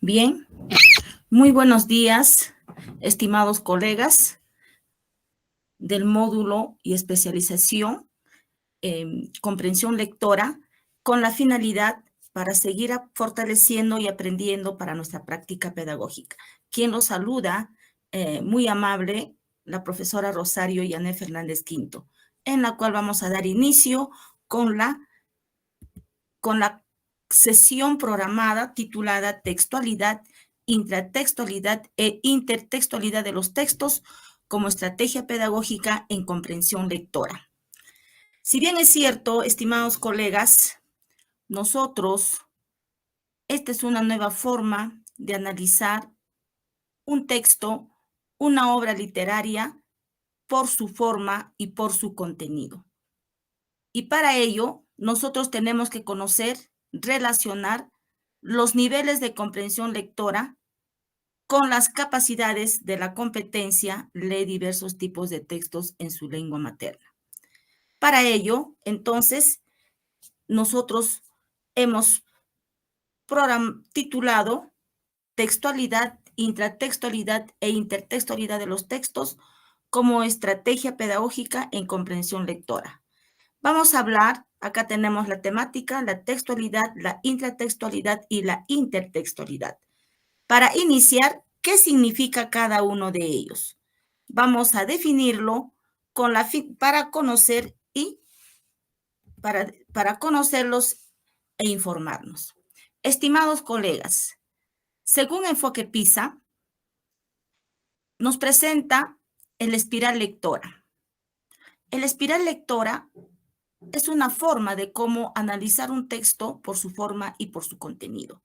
Bien, muy buenos días, estimados colegas del módulo y especialización comprensión lectora, con la finalidad para seguir fortaleciendo y aprendiendo para nuestra práctica pedagógica. Quien los saluda, muy amable, la profesora Rosario Yané Fernández Quinto, en la cual vamos a dar inicio con la sesión programada titulada Textualidad, Intratextualidad e Intertextualidad de los textos como estrategia pedagógica en comprensión lectora. Si bien es cierto, estimados colegas, esta es una nueva forma de analizar un texto, una obra literaria, por su forma y por su contenido. Y para ello, nosotros tenemos que conocer, relacionar los niveles de comprensión lectora con las capacidades de la competencia, lee diversos tipos de textos en su lengua materna. Para ello, entonces, nosotros hemos titulado Textualidad, Intratextualidad e Intertextualidad de los textos como estrategia pedagógica en comprensión lectora. Vamos a hablar, acá tenemos la temática, la textualidad, la intratextualidad y la intertextualidad. Para iniciar, ¿qué significa cada uno de ellos? Vamos a definirlo para conocer y para conocerlos e informarnos. Estimados colegas, según Enfoque PISA, nos presenta el espiral lectora. El espiral lectora es una forma de cómo analizar un texto por su forma y por su contenido.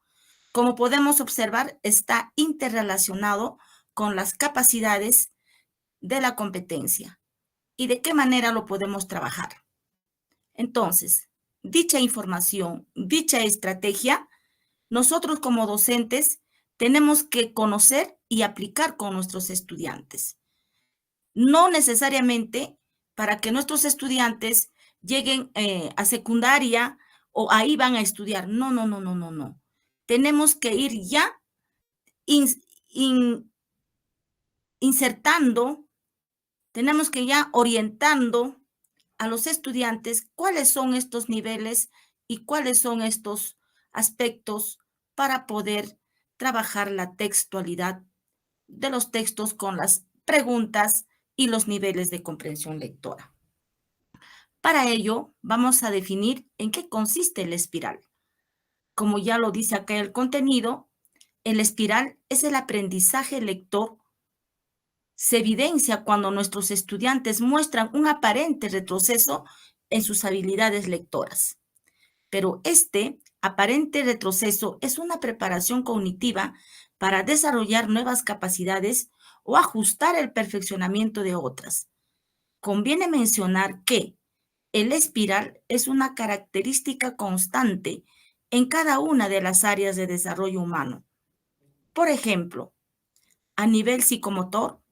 Como podemos observar, está interrelacionado con las capacidades de la competencia y de qué manera lo podemos trabajar. Entonces, dicha información, dicha estrategia, nosotros como docentes tenemos que conocer y aplicar con nuestros estudiantes. No necesariamente para que nuestros estudiantes lleguen a secundaria o ahí van a estudiar. No, no, no, no, no, no. Tenemos que ir ya insertando, tenemos que ya orientando a los estudiantes cuáles son estos niveles y cuáles son estos aspectos para poder trabajar la textualidad de los textos con las preguntas y los niveles de comprensión lectora. Para ello, vamos a definir en qué consiste el espiral. Como ya lo dice acá el contenido, el espiral es el aprendizaje lector. Se evidencia cuando nuestros estudiantes muestran un aparente retroceso en sus habilidades lectoras. Pero este aparente retroceso es una preparación cognitiva para desarrollar nuevas capacidades o ajustar el perfeccionamiento de otras. Conviene mencionar que el espiral es una característica constante en cada una de las áreas de desarrollo humano. Por ejemplo, a nivel psicomotor,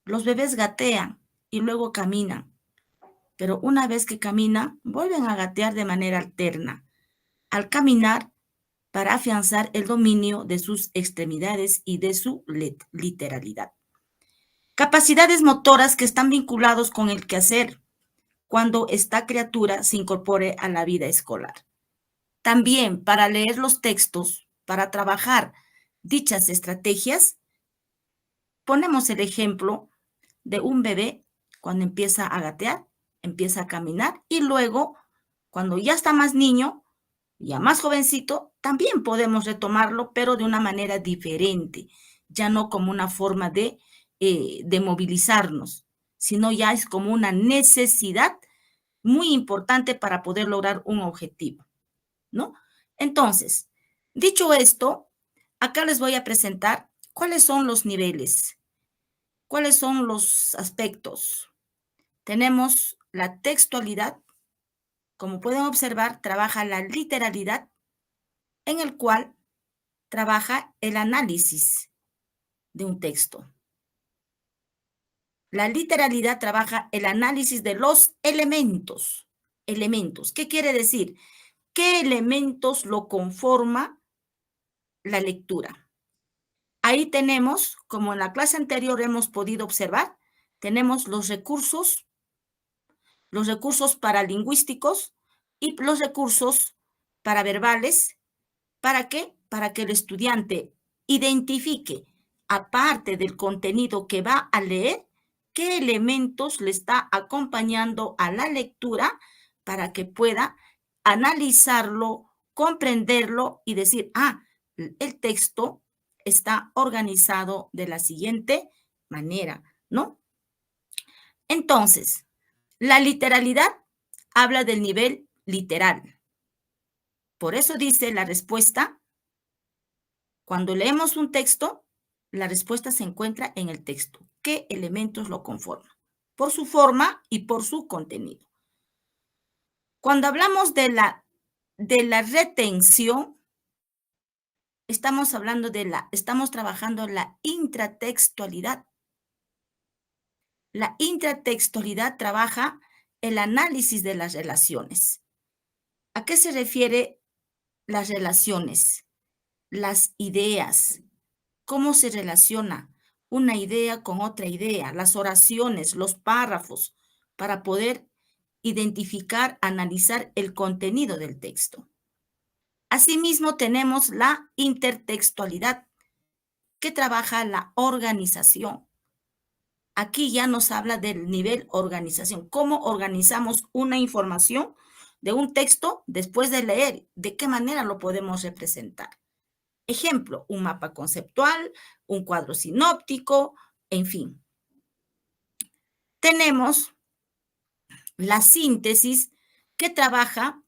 los bebés gatean y luego caminan, pero una vez que caminan, vuelven a gatear de manera alterna. Al caminar, para afianzar el dominio de sus extremidades y de su literalidad. Capacidades motoras que están vinculados con el quehacer cuando esta criatura se incorpore a la vida escolar. También para leer los textos, para trabajar dichas estrategias, ponemos el ejemplo de un bebé cuando empieza a gatear, empieza a caminar y luego, cuando ya está más niño, ya más jovencito, también podemos retomarlo, pero de una manera diferente, ya no como una forma de movilizarnos, sino ya es como una necesidad muy importante para poder lograr un objetivo, ¿no? Entonces, dicho esto, acá les voy a presentar cuáles son los niveles, cuáles son los aspectos. Tenemos la textualidad, como pueden observar, trabaja la literalidad, en el cual trabaja el análisis de un texto. La literalidad trabaja el análisis de los elementos. Elementos, ¿qué quiere decir? ¿Qué elementos lo conforma la lectura? Ahí tenemos, como en la clase anterior hemos podido observar, tenemos los recursos paralingüísticos y los recursos paraverbales. ¿Para qué? Para que el estudiante identifique, aparte del contenido que va a leer, qué elementos le está acompañando a la lectura para que pueda analizarlo, comprenderlo y decir, el texto está organizado de la siguiente manera, ¿no? Entonces, la literalidad habla del nivel literal. Por eso dice la respuesta, cuando leemos un texto, la respuesta se encuentra en el texto. ¿Qué elementos lo conforman? Por su forma y por su contenido. Cuando hablamos de la retención, estamos trabajando la intratextualidad. La intratextualidad trabaja el análisis de las relaciones. ¿A qué se refiere las relaciones? Las ideas. ¿Cómo se relaciona una idea con otra idea? Las oraciones, los párrafos, para poder identificar, analizar el contenido del texto. Asimismo, tenemos la intertextualidad, que trabaja la organización. Aquí ya nos habla del nivel organización. ¿Cómo organizamos una información de un texto después de leer? ¿De qué manera lo podemos representar? Ejemplo, un mapa conceptual, un cuadro sinóptico, en fin. Tenemos la síntesis que trabaja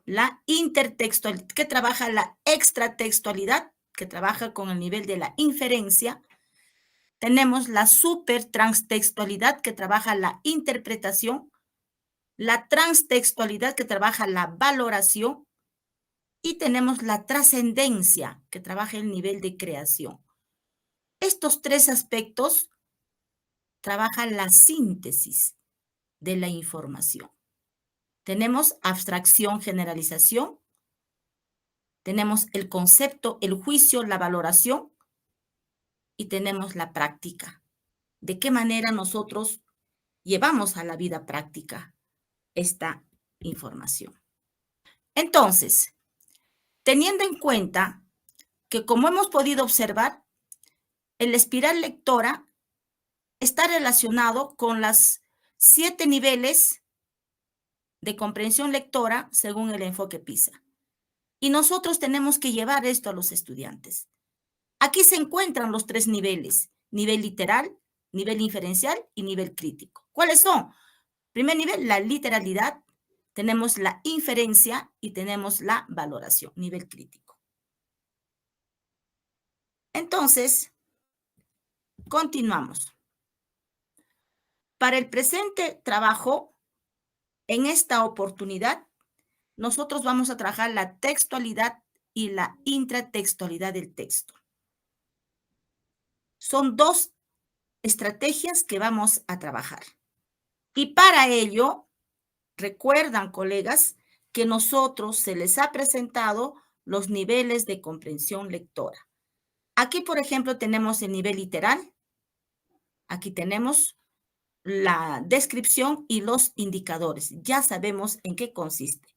la intertextualidad, que trabaja la extratextualidad, que trabaja con el nivel de la inferencia. Tenemos la supertranstextualidad, que trabaja la interpretación, la transtextualidad, que trabaja la valoración, y tenemos la trascendencia, que trabaja el nivel de creación. Estos tres aspectos trabajan la síntesis de la información. Tenemos abstracción, generalización, tenemos el concepto, el juicio, la valoración, y tenemos la práctica. ¿De qué manera nosotros llevamos a la vida práctica esta información? Entonces, teniendo en cuenta que, como hemos podido observar, el espiral lectora está relacionado con los 7 niveles de comprensión lectora según el enfoque PISA. Y nosotros tenemos que llevar esto a los estudiantes. Aquí se encuentran los 3 niveles: nivel literal, nivel inferencial y nivel crítico. ¿Cuáles son? Primer nivel, la literalidad, tenemos la inferencia y tenemos la valoración, nivel crítico. Entonces, continuamos. Para el presente trabajo, en esta oportunidad, nosotros vamos a trabajar la textualidad y la intratextualidad del texto. Son 2 estrategias que vamos a trabajar. Y para ello, recuerdan, colegas, que nosotros se les ha presentado los niveles de comprensión lectora. Aquí, por ejemplo, tenemos el nivel literal. Aquí tenemos la descripción y los indicadores. Ya sabemos en qué consiste.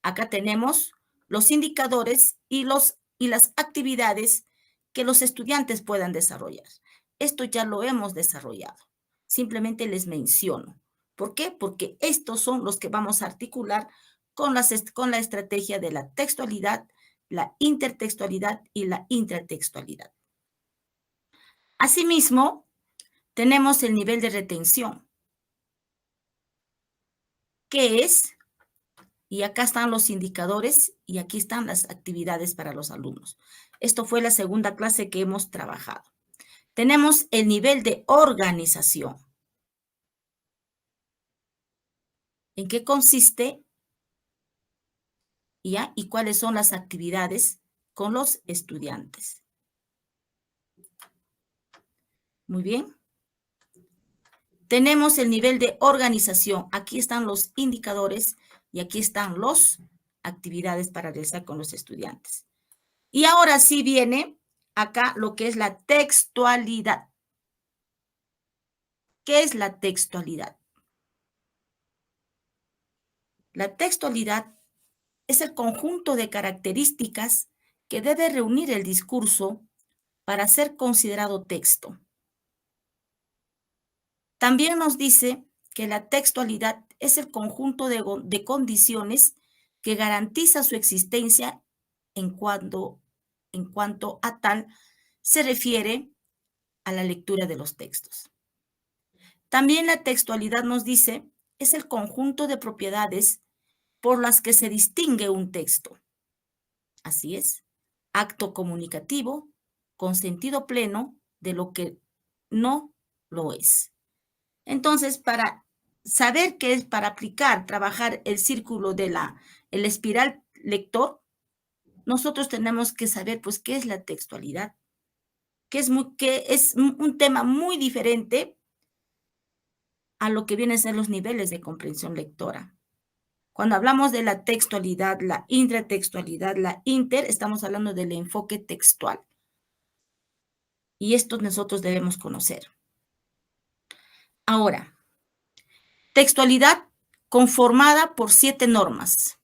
Acá tenemos los indicadores y las actividades que los estudiantes puedan desarrollar. Esto ya lo hemos desarrollado. Simplemente les menciono. ¿Por qué? Porque estos son los que vamos a articular con la estrategia de la textualidad, la intertextualidad y la intratextualidad. Asimismo, tenemos el nivel de retención, que es, y acá están los indicadores y aquí están las actividades para los alumnos. Esto fue la segunda clase que hemos trabajado. Tenemos el nivel de organización. ¿En qué consiste? ¿Ya? ¿Y cuáles son las actividades con los estudiantes? Muy bien. Tenemos el nivel de organización. Aquí están los indicadores y aquí están las actividades para realizar con los estudiantes. Y ahora sí viene acá lo que es la textualidad. ¿Qué es la textualidad? La textualidad es el conjunto de características que debe reunir el discurso para ser considerado texto. También nos dice que la textualidad es el conjunto de condiciones que garantiza su existencia en cuanto a tal se refiere a la lectura de los textos. También la textualidad nos dice es el conjunto de propiedades por las que se distingue un texto. Así es, acto comunicativo con sentido pleno de lo que no lo es. Entonces, para saber qué es, para aplicar, trabajar el círculo de el espiral lector, nosotros tenemos que saber, pues, qué es la textualidad, que es un tema muy diferente a lo que vienen a ser los niveles de comprensión lectora. Cuando hablamos de la textualidad, la intratextualidad, la inter, estamos hablando del enfoque textual. Y esto nosotros debemos conocer. Ahora, textualidad conformada por 7 normas.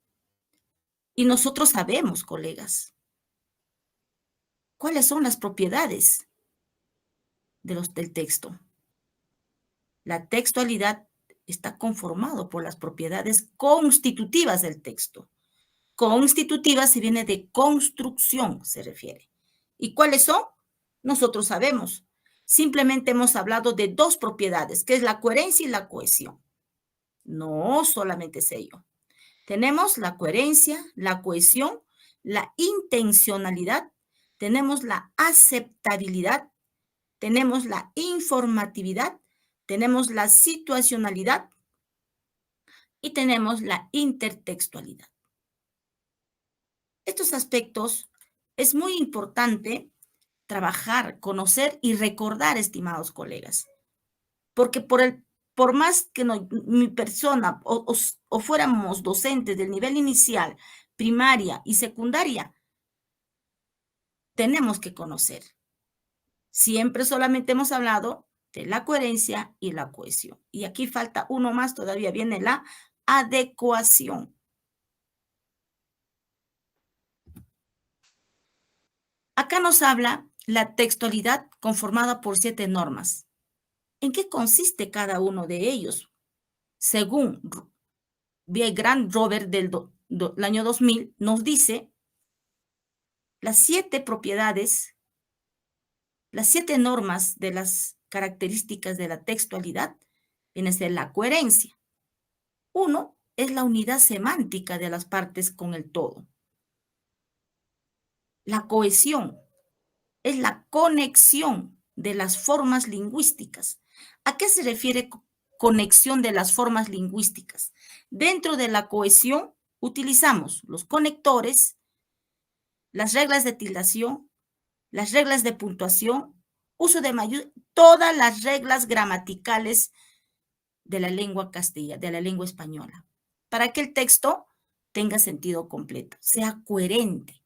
Y nosotros sabemos, colegas, cuáles son las propiedades del texto. La textualidad está conformado por las propiedades constitutivas del texto. Constitutiva se viene de construcción, se refiere. ¿Y cuáles son? Nosotros sabemos. Simplemente hemos hablado de 2 propiedades, que es la coherencia y la cohesión. No solamente es ello. Tenemos la coherencia, la cohesión, la intencionalidad, tenemos la aceptabilidad, tenemos la informatividad, tenemos la situacionalidad y tenemos la intertextualidad. Estos aspectos es muy importante trabajar, conocer y recordar, estimados colegas, porque por más que mi persona o fuéramos docentes del nivel inicial, primaria y secundaria, tenemos que conocer. Siempre solamente hemos hablado de la coherencia y la cohesión. Y aquí falta uno más, todavía viene la adecuación. Acá nos habla la textualidad conformada por 7 normas. ¿En qué consiste cada uno de ellos? Según el gran Robert del año 2000, nos dice las 7 propiedades, las 7 normas de las características de la textualidad, viene a ser la coherencia. Uno es la unidad semántica de las partes con el todo. La cohesión es la conexión de las formas lingüísticas. ¿A qué se refiere conexión de las formas lingüísticas? Dentro de la cohesión utilizamos los conectores, las reglas de tildación, las reglas de puntuación, uso de mayúsculas, todas las reglas gramaticales de la lengua castellana, de la lengua española, para que el texto tenga sentido completo, sea coherente.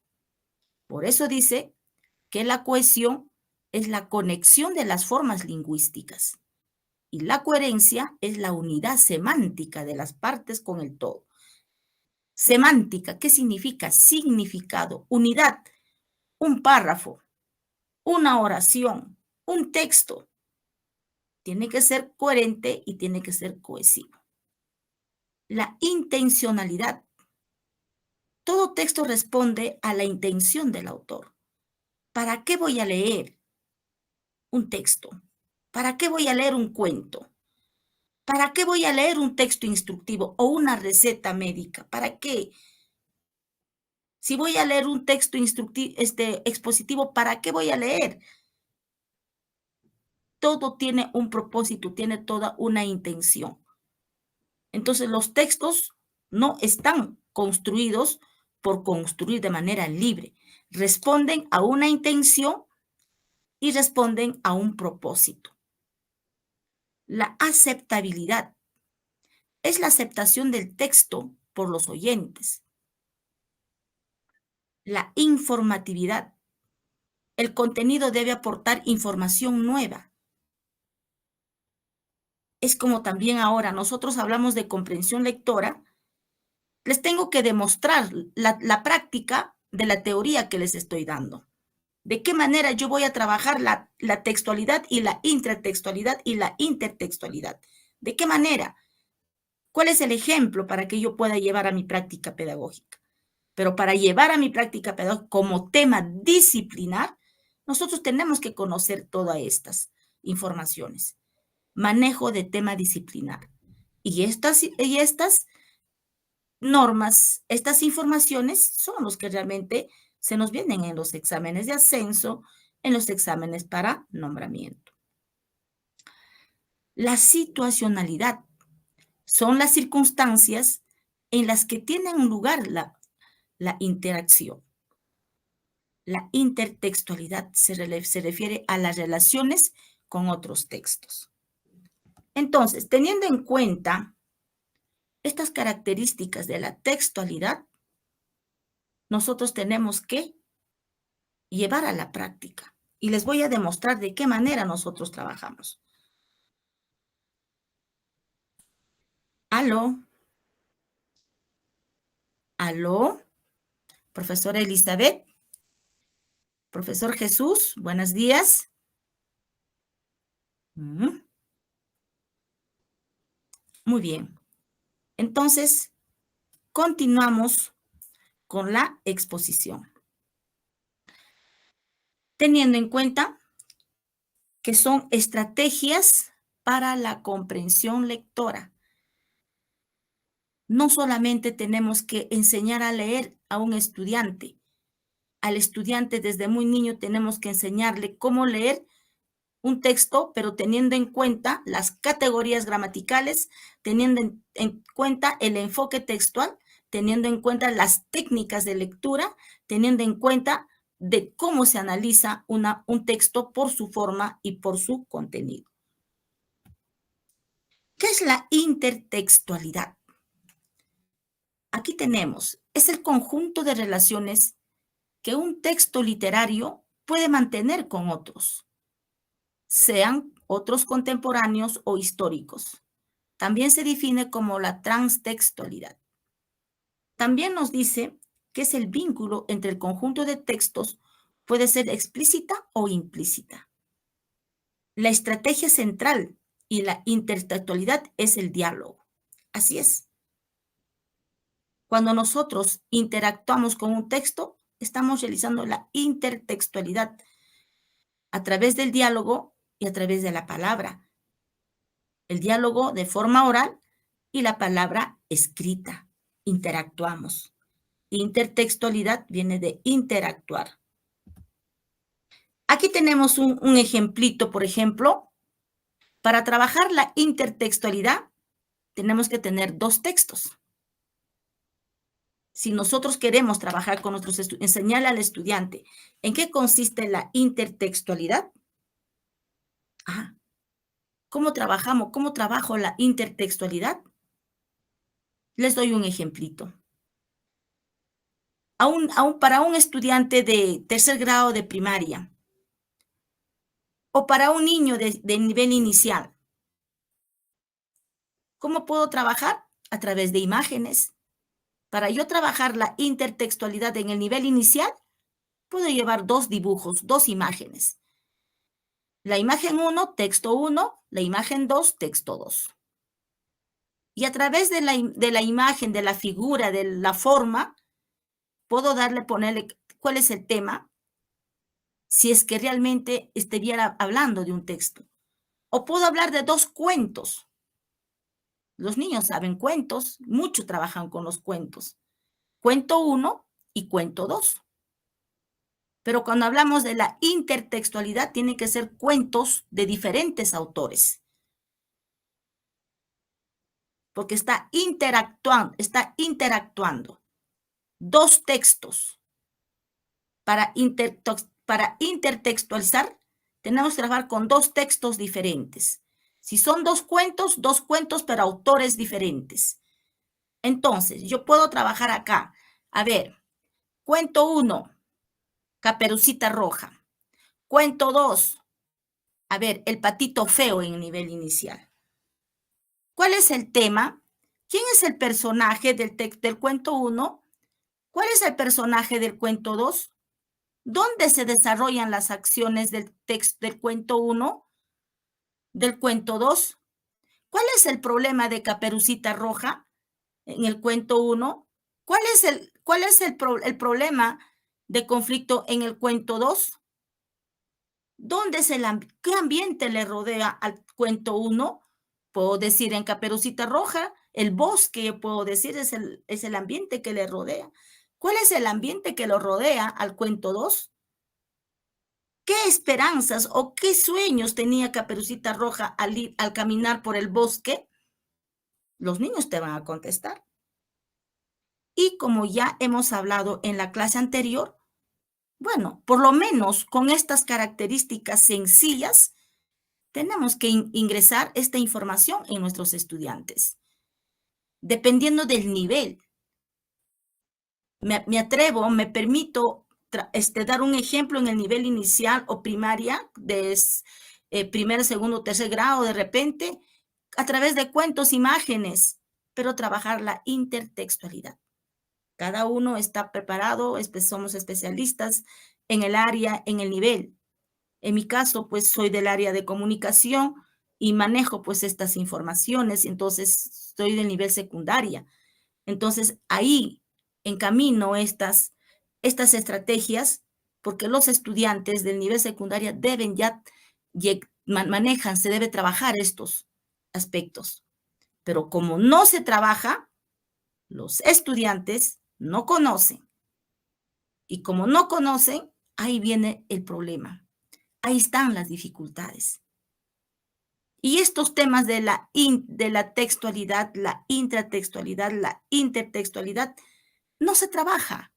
Por eso dice que la cohesión es la conexión de las formas lingüísticas y la coherencia es la unidad semántica de las partes con el todo. Semántica, ¿qué significa? Significado, unidad, un párrafo, una oración, un texto. Tiene que ser coherente y tiene que ser cohesivo. La intencionalidad. Todo texto responde a la intención del autor. ¿Para qué voy a leer un texto? ¿Para qué voy a leer un cuento? ¿Para qué voy a leer un texto instructivo o una receta médica? ¿Para qué? Si voy a leer un texto expositivo, ¿para qué voy a leer? Todo tiene un propósito, tiene toda una intención. Entonces, los textos no están construidos por construir de manera libre. Responden a una intención y responden a un propósito. La aceptabilidad es la aceptación del texto por los oyentes. La informatividad El contenido debe aportar información nueva. Es como también ahora nosotros hablamos de comprensión lectora, les tengo que demostrar la práctica de la teoría que les estoy dando. ¿De qué manera yo voy a trabajar la textualidad y la intratextualidad y la intertextualidad? ¿De qué manera? ¿Cuál es el ejemplo para que yo pueda llevar a mi práctica pedagógica? Pero para llevar a mi práctica pedagógica como tema disciplinar, nosotros tenemos que conocer todas estas informaciones. Manejo de tema disciplinar. Y estas normas, estas informaciones son los que realmente se nos vienen en los exámenes de ascenso, en los exámenes para nombramiento. La situacionalidad son las circunstancias en las que tienen lugar la interacción. La intertextualidad se refiere a las relaciones con otros textos. Entonces, teniendo en cuenta estas características de la textualidad, nosotros tenemos que llevar a la práctica. Y les voy a demostrar de qué manera nosotros trabajamos. ¿Aló? ¿Aló? Profesora Elizabeth. Profesor Jesús, buenos días. Muy bien. Entonces, continuamos con la exposición. Teniendo en cuenta que son estrategias para la comprensión lectora. No solamente tenemos que enseñar a leer a un estudiante. Al estudiante desde muy niño tenemos que enseñarle cómo leer un texto, pero teniendo en cuenta las categorías gramaticales, teniendo en cuenta el enfoque textual, teniendo en cuenta las técnicas de lectura, teniendo en cuenta de cómo se analiza un texto por su forma y por su contenido. ¿Qué es la intertextualidad? Aquí tenemos, es el conjunto de relaciones que un texto literario puede mantener con otros, sean otros contemporáneos o históricos. También se define como la transtextualidad. También nos dice que es el vínculo entre el conjunto de textos, puede ser explícita o implícita. La estrategia central y la intertextualidad es el diálogo. Así es. Cuando nosotros interactuamos con un texto, estamos realizando la intertextualidad a través del diálogo y a través de la palabra. El diálogo de forma oral y la palabra escrita. Interactuamos. Intertextualidad viene de interactuar. Aquí tenemos un ejemplito, por ejemplo. Para trabajar la intertextualidad, tenemos que tener dos textos. Si nosotros queremos trabajar con nuestros estudiantes, enseñarle al estudiante en qué consiste la intertextualidad. ¿Cómo trabajamos? ¿Cómo trabajo la intertextualidad? Les doy un ejemplito. Para un estudiante de tercer grado de primaria o para un niño de nivel inicial, ¿cómo puedo trabajar? A través de imágenes. Para yo trabajar la intertextualidad en el nivel inicial, puedo llevar dos dibujos, dos imágenes. La imagen 1, texto 1, la imagen 2, texto 2. Y a través de la imagen, de la figura, de la forma, puedo ponerle cuál es el tema, si es que realmente estuviera hablando de un texto. O puedo hablar de dos cuentos. Los niños saben cuentos, mucho trabajan con los cuentos. Cuento 1 y cuento 2. Pero cuando hablamos de la intertextualidad, tienen que ser cuentos de diferentes autores. Porque está interactuando. Dos textos. Para intertextualizar, tenemos que trabajar con dos textos diferentes. Si son dos cuentos, pero autores diferentes. Entonces, yo puedo trabajar acá. A ver, cuento 1, Caperucita Roja. Cuento 2. A ver, el patito feo en nivel inicial. ¿Cuál es el tema? ¿Quién es el personaje del cuento 1? ¿Cuál es el personaje del cuento 2? ¿Dónde se desarrollan las acciones del texto del cuento 1? ¿Del cuento 2? ¿Cuál es el problema de Caperucita Roja en el cuento 1? ¿Cuál es el problema de conflicto en el cuento 2? ¿Dónde es qué ambiente le rodea al cuento 1? Puedo decir en Caperucita Roja, el bosque, puedo decir, es el ambiente que le rodea. ¿Cuál es el ambiente que lo rodea al cuento 2? ¿Qué esperanzas o qué sueños tenía Caperucita Roja al caminar por el bosque? Los niños te van a contestar. Y como ya hemos hablado en la clase anterior, bueno, por lo menos con estas características sencillas, tenemos que ingresar esta información en nuestros estudiantes, dependiendo del nivel. Me atrevo, me permito dar un ejemplo en el nivel inicial o primaria, de primer, segundo, tercer grado, de repente, a través de cuentos, imágenes, pero trabajar la intertextualidad. Cada uno está preparado, somos especialistas en el área, en el nivel. En mi caso, pues soy del área de comunicación y manejo pues estas informaciones, entonces estoy del nivel secundaria. Entonces ahí encamino estas estrategias porque los estudiantes del nivel secundaria deben ya manejan, se debe trabajar estos aspectos. Pero como no se trabaja, los estudiantes no conocen. Y como no conocen, ahí viene el problema. Ahí están las dificultades. Y estos temas de la textualidad, la intratextualidad, la intertextualidad, no se trabaja.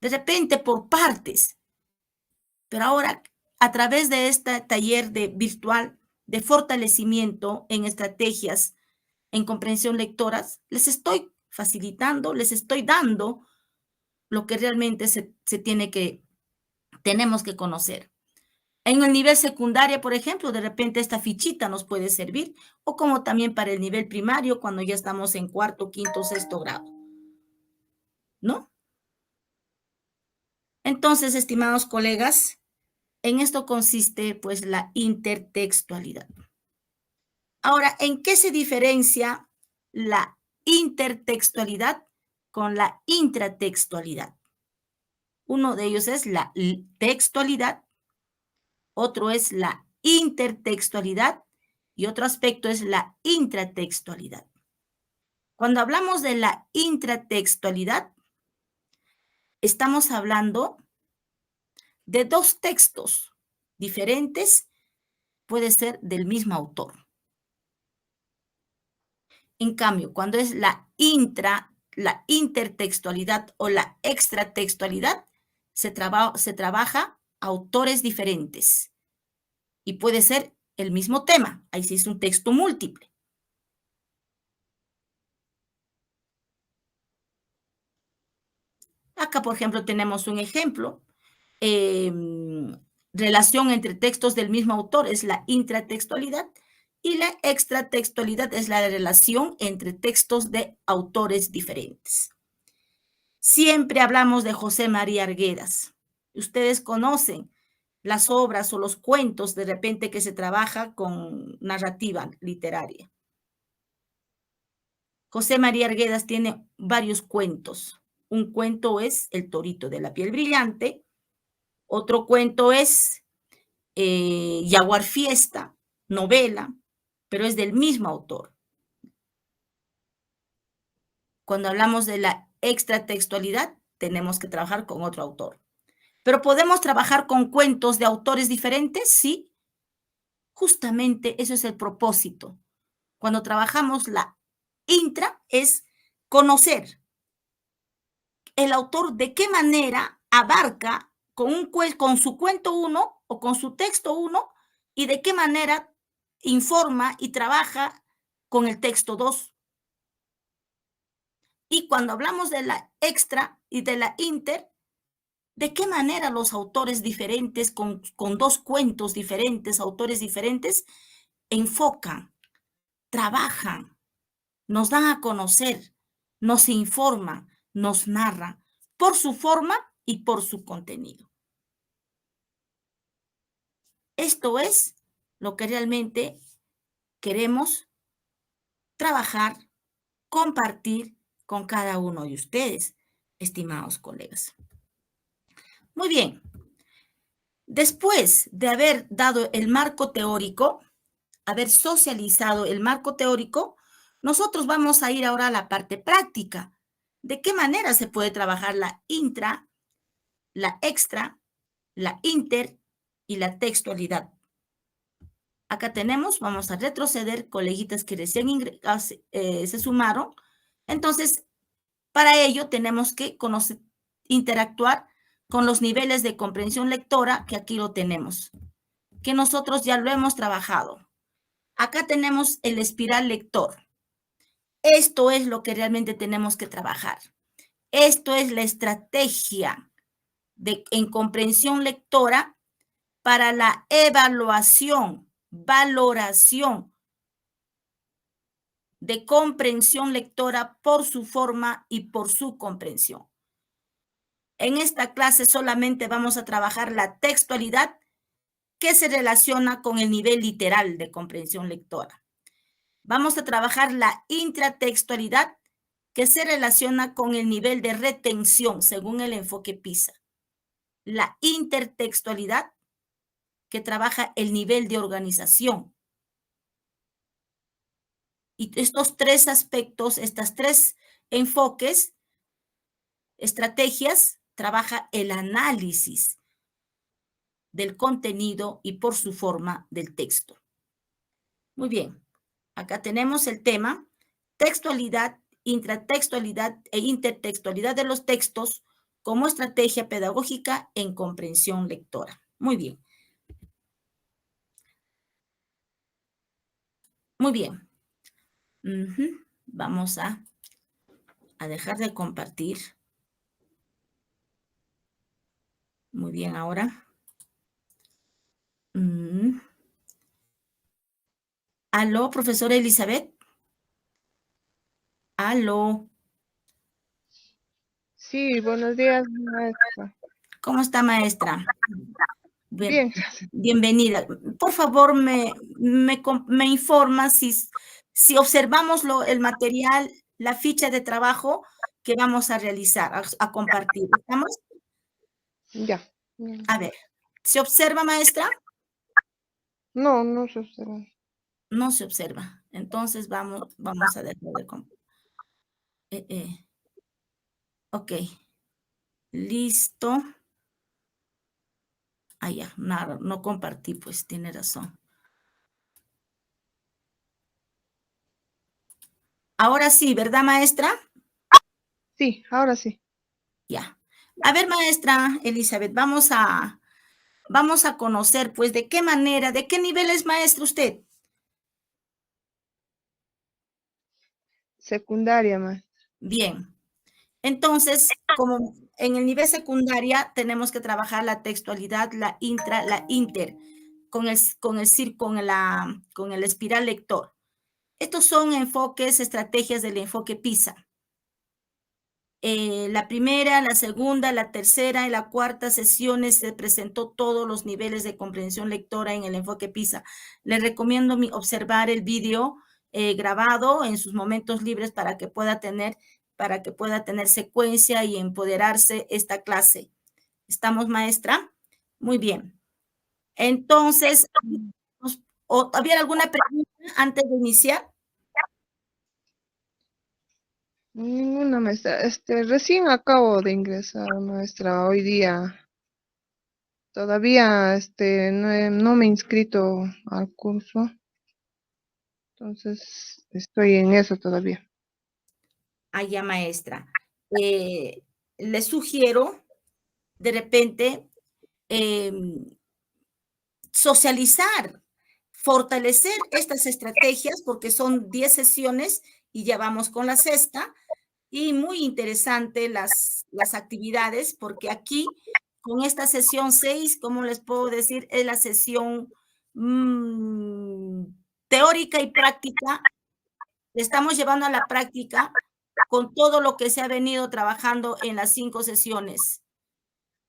De repente por partes. Pero ahora, a través de este taller virtual de fortalecimiento en estrategias en comprensión lectoras, les estoy facilitando, les estoy dando lo que realmente tenemos que conocer. En el nivel secundaria, por ejemplo, de repente esta fichita nos puede servir, o como también para el nivel primario, cuando ya estamos en cuarto, quinto, sexto grado, ¿no? Entonces, estimados colegas, en esto consiste, pues, la intertextualidad. Ahora, ¿en qué se diferencia la intertextualidad con la intratextualidad? Uno de ellos es la textualidad, otro es la intertextualidad y otro aspecto es la intratextualidad. Cuando hablamos de la intratextualidad, estamos hablando de dos textos diferentes, puede ser del mismo autor. En cambio, cuando es la intertextualidad o la extratextualidad, se trabaja autores diferentes y puede ser el mismo tema. Ahí sí es un texto múltiple. Acá, por ejemplo, tenemos un ejemplo. Relación entre textos del mismo autor es la intratextualidad y la extratextualidad es la relación entre textos de autores diferentes. Siempre hablamos de José María Arguedas. Ustedes conocen las obras o los cuentos de repente que se trabaja con narrativa literaria. José María Arguedas tiene varios cuentos. Un cuento es El torito de la piel brillante, otro cuento es Yaguar Fiesta, novela, pero es del mismo autor. Cuando hablamos de la extratextualidad, tenemos que trabajar con otro autor. ¿Pero podemos trabajar con cuentos de autores diferentes? Sí. Justamente eso es el propósito. Cuando trabajamos la intra es conocer el autor de qué manera abarca con su cuento 1 o con su texto 1 y de qué manera informa y trabaja con el texto 2. Y cuando hablamos de la extra y de la inter, ¿De qué manera los autores diferentes, con dos cuentos diferentes, autores diferentes, enfocan, trabajan, nos dan a conocer, nos informan, nos narran por su forma y por su contenido? Esto es lo que realmente queremos trabajar, compartir con cada uno de ustedes, estimados colegas. Muy bien. Después de haber dado el marco teórico, haber socializado el marco teórico, nosotros vamos a ir ahora a la parte práctica. ¿De qué manera se puede trabajar la intra, la extra, la inter y la textualidad? Acá tenemos, vamos a retroceder, coleguitas que recién se sumaron. Entonces, para ello tenemos que interactuar con los niveles de comprensión lectora, que aquí lo tenemos, que nosotros ya lo hemos trabajado. Acá tenemos el espiral lector. Esto es lo que realmente tenemos que trabajar. Esto es la estrategia en comprensión lectora para la evaluación, valoración de comprensión lectora por su forma y por su comprensión. En esta clase solamente vamos a trabajar la textualidad que se relaciona con el nivel literal de comprensión lectora. Vamos a trabajar la intratextualidad que se relaciona con el nivel de retención según el enfoque PISA. La intertextualidad que trabaja el nivel de organización. Y estos tres aspectos, estas tres enfoques, estrategias, trabaja el análisis del contenido y por su forma del texto. Muy bien, acá tenemos el tema textualidad, intratextualidad e intertextualidad de los textos como estrategia pedagógica en comprensión lectora. Muy bien. Muy bien. Vamos a dejar de compartir. Muy bien, ahora. ¿Aló, profesora Elizabeth? ¿Aló? Sí, buenos días, maestra. ¿Cómo está, maestra? Bien. Bienvenida. Por favor, me informa si observamos el material, la ficha de trabajo que vamos a realizar, a compartir. ¿Estamos? Ya. A ver, ¿se observa, maestra? No, no se observa. No se observa. Entonces vamos a dejar de compartir. Ok. Listo. Ah, ya, no compartí, pues tiene razón. Ahora sí, ¿verdad, maestra? Sí, ahora sí. Ya. A ver, maestra Elizabeth, vamos a conocer, pues, de qué manera, de qué nivel es maestra usted. Secundaria, maestra. Bien. Entonces, como en el nivel secundaria tenemos que trabajar la textualidad, la intra, la inter, con el espiral lector. Estos son enfoques, estrategias del enfoque PISA. La primera, la segunda, la tercera y la cuarta sesiones se presentó todos los niveles de comprensión lectora en el enfoque PISA. Les recomiendo observar el vídeo grabado en sus momentos libres para que pueda tener secuencia y empoderarse esta clase. ¿Estamos, maestra? Muy bien. Entonces, ¿había alguna pregunta antes de iniciar? Ninguna, maestra. Recién acabo de ingresar, maestra, hoy día. Todavía, no me he inscrito al curso. Entonces, estoy en eso todavía. Ya, maestra. Le sugiero, de repente, socializar, fortalecer estas estrategias, porque son 10 sesiones y ya vamos con la sexta. Y muy interesante las actividades, porque aquí con esta sesión 6, ¿cómo les puedo decir? Es la sesión teórica y práctica. Le estamos llevando a la práctica con todo lo que se ha venido trabajando en las 5 sesiones.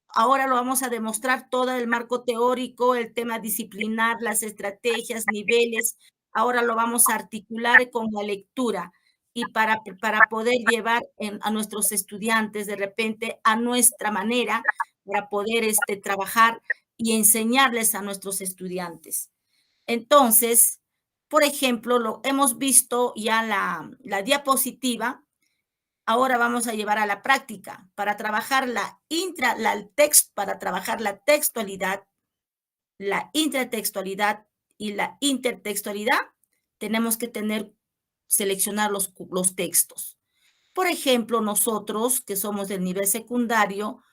Ahora lo vamos a demostrar todo el marco teórico, el tema disciplinar, las estrategias, niveles. Ahora lo vamos a articular con la lectura y para poder llevar a nuestros estudiantes de repente a nuestra manera, para poder trabajar y enseñarles a nuestros estudiantes. Entonces, por ejemplo, lo hemos visto ya la diapositiva. Ahora vamos a llevar a la práctica para trabajar para trabajar la textualidad, la intratextualidad y la intertextualidad. Tenemos que seleccionar los textos. Por ejemplo, nosotros que somos del nivel secundario,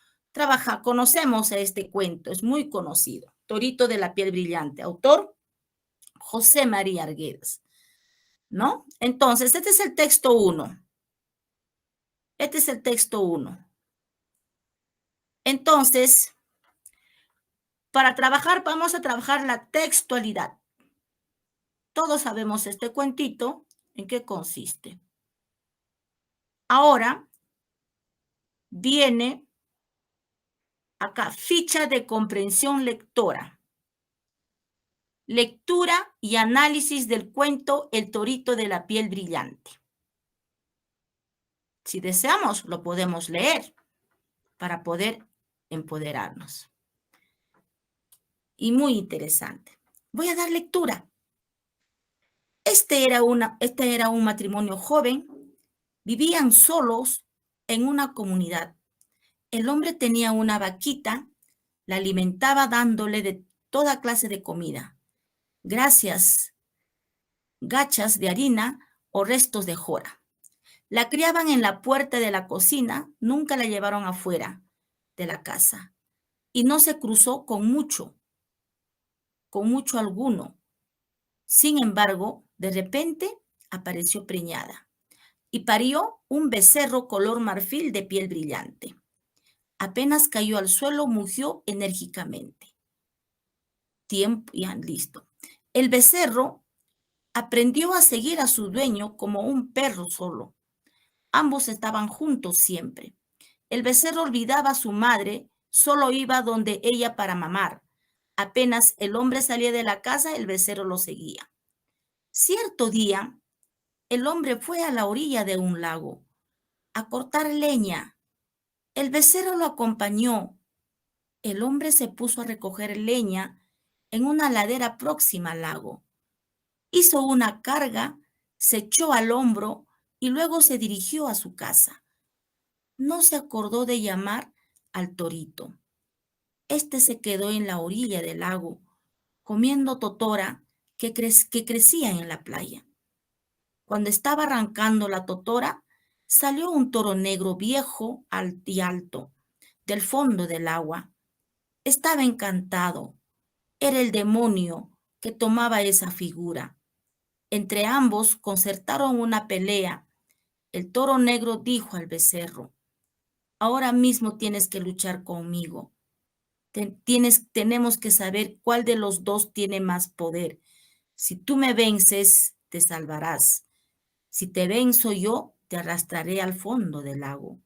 conocemos a este cuento, es muy conocido. Torito de la piel brillante, autor José María Arguedas, ¿no? Entonces, este es el texto 1. Este es el texto 1. Entonces, para trabajar, vamos a trabajar la textualidad. Todos sabemos este cuentito, ¿en qué consiste? Ahora viene acá, ficha de comprensión lectora. Lectura y análisis del cuento El torito de la piel brillante. Si deseamos, lo podemos leer para poder empoderarnos. Y muy interesante. Voy a dar lectura. Este era un matrimonio joven. Vivían solos en una comunidad. El hombre tenía una vaquita, la alimentaba dándole de toda clase de comida, gachas de harina o restos de jora. La criaban en la puerta de la cocina, nunca la llevaron afuera de la casa y no se cruzó con mucho alguno. Sin embargo, de repente apareció preñada y parió un becerro color marfil de piel brillante. Apenas cayó al suelo, mugió enérgicamente. Tiempo, ya listo. El becerro aprendió a seguir a su dueño como un perro solo. Ambos estaban juntos siempre. El becerro olvidaba a su madre, solo iba donde ella para mamar. Apenas el hombre salía de la casa, el becerro lo seguía. Cierto día, el hombre fue a la orilla de un lago a cortar leña. El becerro lo acompañó. El hombre se puso a recoger leña en una ladera próxima al lago. Hizo una carga, se echó al hombro y luego se dirigió a su casa. No se acordó de llamar al torito. Este se quedó en la orilla del lago, comiendo totora que crecía en la playa. Cuando estaba arrancando la totora, salió un toro negro viejo y alto del fondo del agua. Estaba encantado. Era el demonio que tomaba esa figura. Entre ambos concertaron una pelea. El toro negro dijo al becerro: ahora mismo tienes que luchar conmigo. Tenemos que saber cuál de los dos tiene más poder. Si tú me vences, te salvarás. Si te venzo yo, te arrastraré al fondo del lago.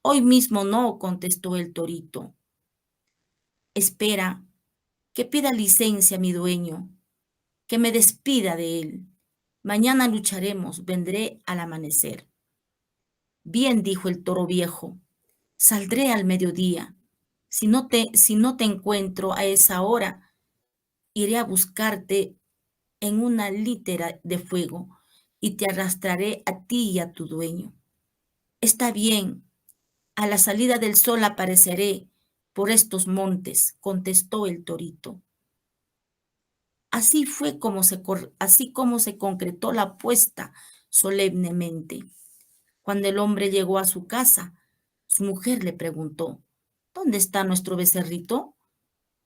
Hoy mismo no, contestó el torito. Espera, que pida licencia a mi dueño, que me despida de él. Mañana lucharemos, vendré al amanecer. Bien, dijo el toro viejo, saldré al mediodía. Si no te encuentro a esa hora, iré a buscarte en una litera de fuego y te arrastraré a ti y a tu dueño. Está bien, a la salida del sol apareceré por estos montes, contestó el torito. Así como se concretó la apuesta solemnemente. Cuando el hombre llegó a su casa, su mujer le preguntó: ¿dónde está nuestro becerrito?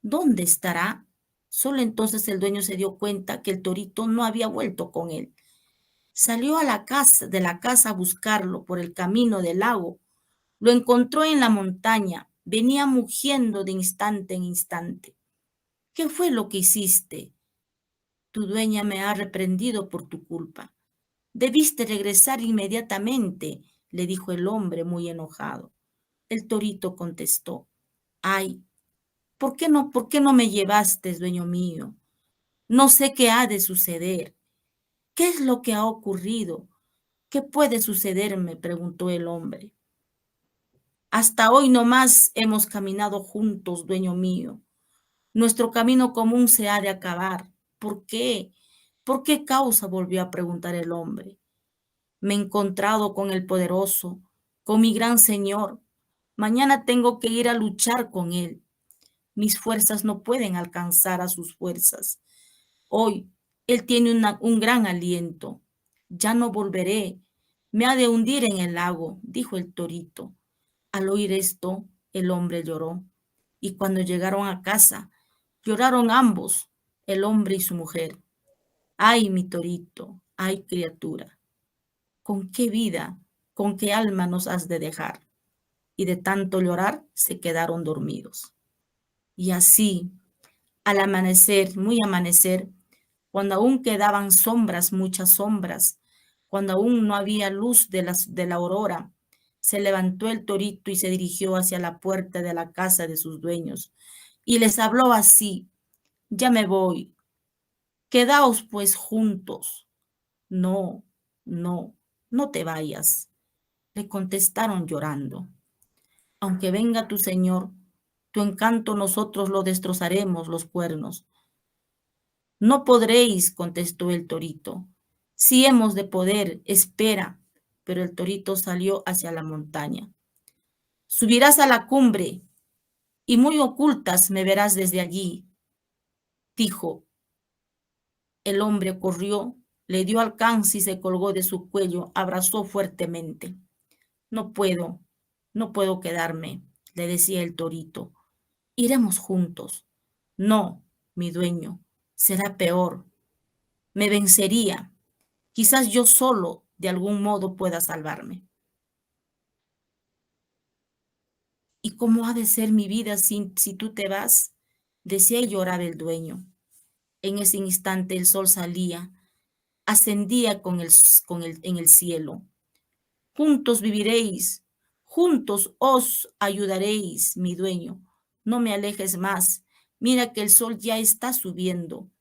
¿Dónde estará? Solo entonces el dueño se dio cuenta que el torito no había vuelto con él. Salió de la casa a buscarlo por el camino del lago. Lo encontró en la montaña, venía mugiendo de instante en instante. ¿Qué fue lo que hiciste? Tu dueña me ha reprendido por tu culpa. Debiste regresar inmediatamente, le dijo el hombre muy enojado. El torito contestó, ay, por qué no me llevaste, dueño mío? No sé qué ha de suceder. ¿Qué es lo que ha ocurrido? ¿Qué puede sucederme? Preguntó el hombre. Hasta hoy nomás hemos caminado juntos, dueño mío. Nuestro camino común se ha de acabar. ¿Por qué? ¿Por qué causa? Volvió a preguntar el hombre. Me he encontrado con el poderoso, con mi gran señor. Mañana tengo que ir a luchar con él. Mis fuerzas no pueden alcanzar a sus fuerzas. Hoy él tiene un gran aliento. Ya no volveré. Me ha de hundir en el lago, dijo el torito. Al oír esto, el hombre lloró. Y cuando llegaron a casa, lloraron ambos, el hombre y su mujer. Ay, mi torito, ay, criatura, ¿con qué vida, con qué alma nos has de dejar? Y de tanto llorar se quedaron dormidos. Y así, al amanecer, muy amanecer, cuando aún quedaban sombras, muchas sombras, cuando aún no había luz de la aurora, se levantó el torito y se dirigió hacia la puerta de la casa de sus dueños y les habló así, ya me voy, quedaos pues juntos. No, no, no te vayas, le contestaron llorando. Aunque venga tu señor, tu encanto nosotros lo destrozaremos los cuernos. No podréis, contestó el torito. Si hemos de poder, espera. Pero el torito salió hacia la montaña. Subirás a la cumbre y muy ocultas me verás desde allí, dijo. El hombre corrió, le dio alcance y se colgó de su cuello, abrazó fuertemente. No puedo, no puedo quedarme, le decía el torito. Iremos juntos. No, mi dueño, será peor. Me vencería. Quizás yo solo de algún modo pueda salvarme. ¿Y cómo ha de ser mi vida si tú te vas? Decía y lloraba el dueño. En ese instante el sol salía, ascendía en el cielo. Juntos viviréis, juntos os ayudaréis, mi dueño. No me alejes más. Mira que el sol ya está subiendo.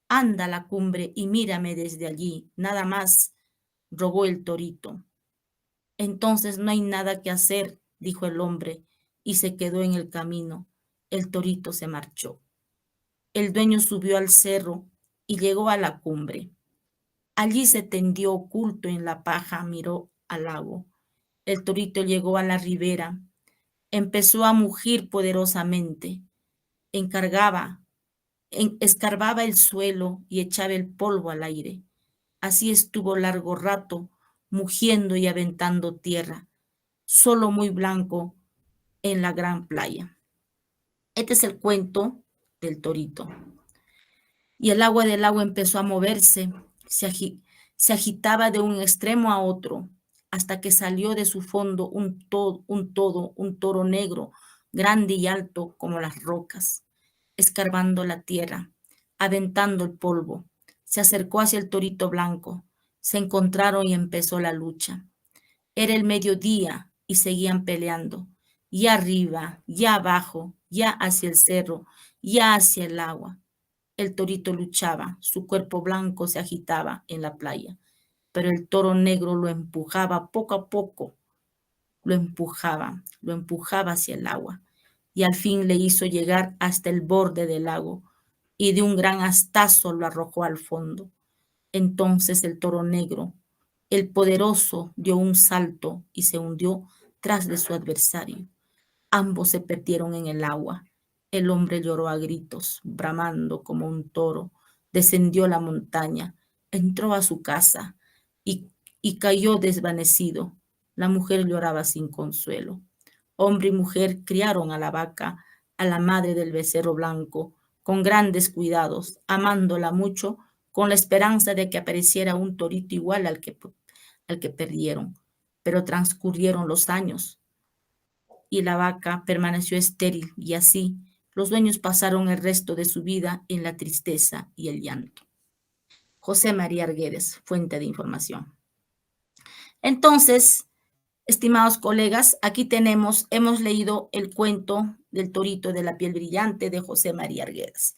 Anda a la cumbre y mírame desde allí, nada más, rogó el torito. Entonces no hay nada que hacer, dijo el hombre, y se quedó en el camino. El torito se marchó. El dueño subió al cerro y llegó a la cumbre. Allí se tendió oculto en la paja, miró al lago. El torito llegó a la ribera, empezó a mugir poderosamente, escarbaba el suelo y echaba el polvo al aire. Así estuvo largo rato, mugiendo y aventando tierra, solo muy blanco en la gran playa. Este es el cuento del torito. Y el agua del lago empezó a moverse, se agitaba de un extremo a otro, hasta que salió de su fondo un toro negro, grande y alto como las rocas, escarbando la tierra, aventando el polvo. Se acercó hacia el torito blanco, se encontraron y empezó la lucha. Era el mediodía y seguían peleando, ya arriba, ya abajo, ya hacia el cerro, ya hacia el agua. El torito luchaba, su cuerpo blanco se agitaba en la playa, pero el toro negro lo empujaba poco a poco, lo empujaba hacia el agua, y al fin le hizo llegar hasta el borde del lago, y de un gran hastazo lo arrojó al fondo. Entonces el toro negro, el poderoso, dio un salto y se hundió tras de su adversario. Ambos se perdieron en el agua. El hombre lloró a gritos, bramando como un toro. Descendió la montaña, entró a su casa y cayó desvanecido. La mujer lloraba sin consuelo. Hombre y mujer criaron a la vaca, a la madre del becerro blanco, con grandes cuidados, amándola mucho, con la esperanza de que apareciera un torito igual al que perdieron. Pero transcurrieron los años y la vaca permaneció estéril, y así los dueños pasaron el resto de su vida en la tristeza y el llanto. José María Arguedes, fuente de información. Entonces, estimados colegas, aquí hemos leído el cuento del torito de la piel brillante de José María Arguedes.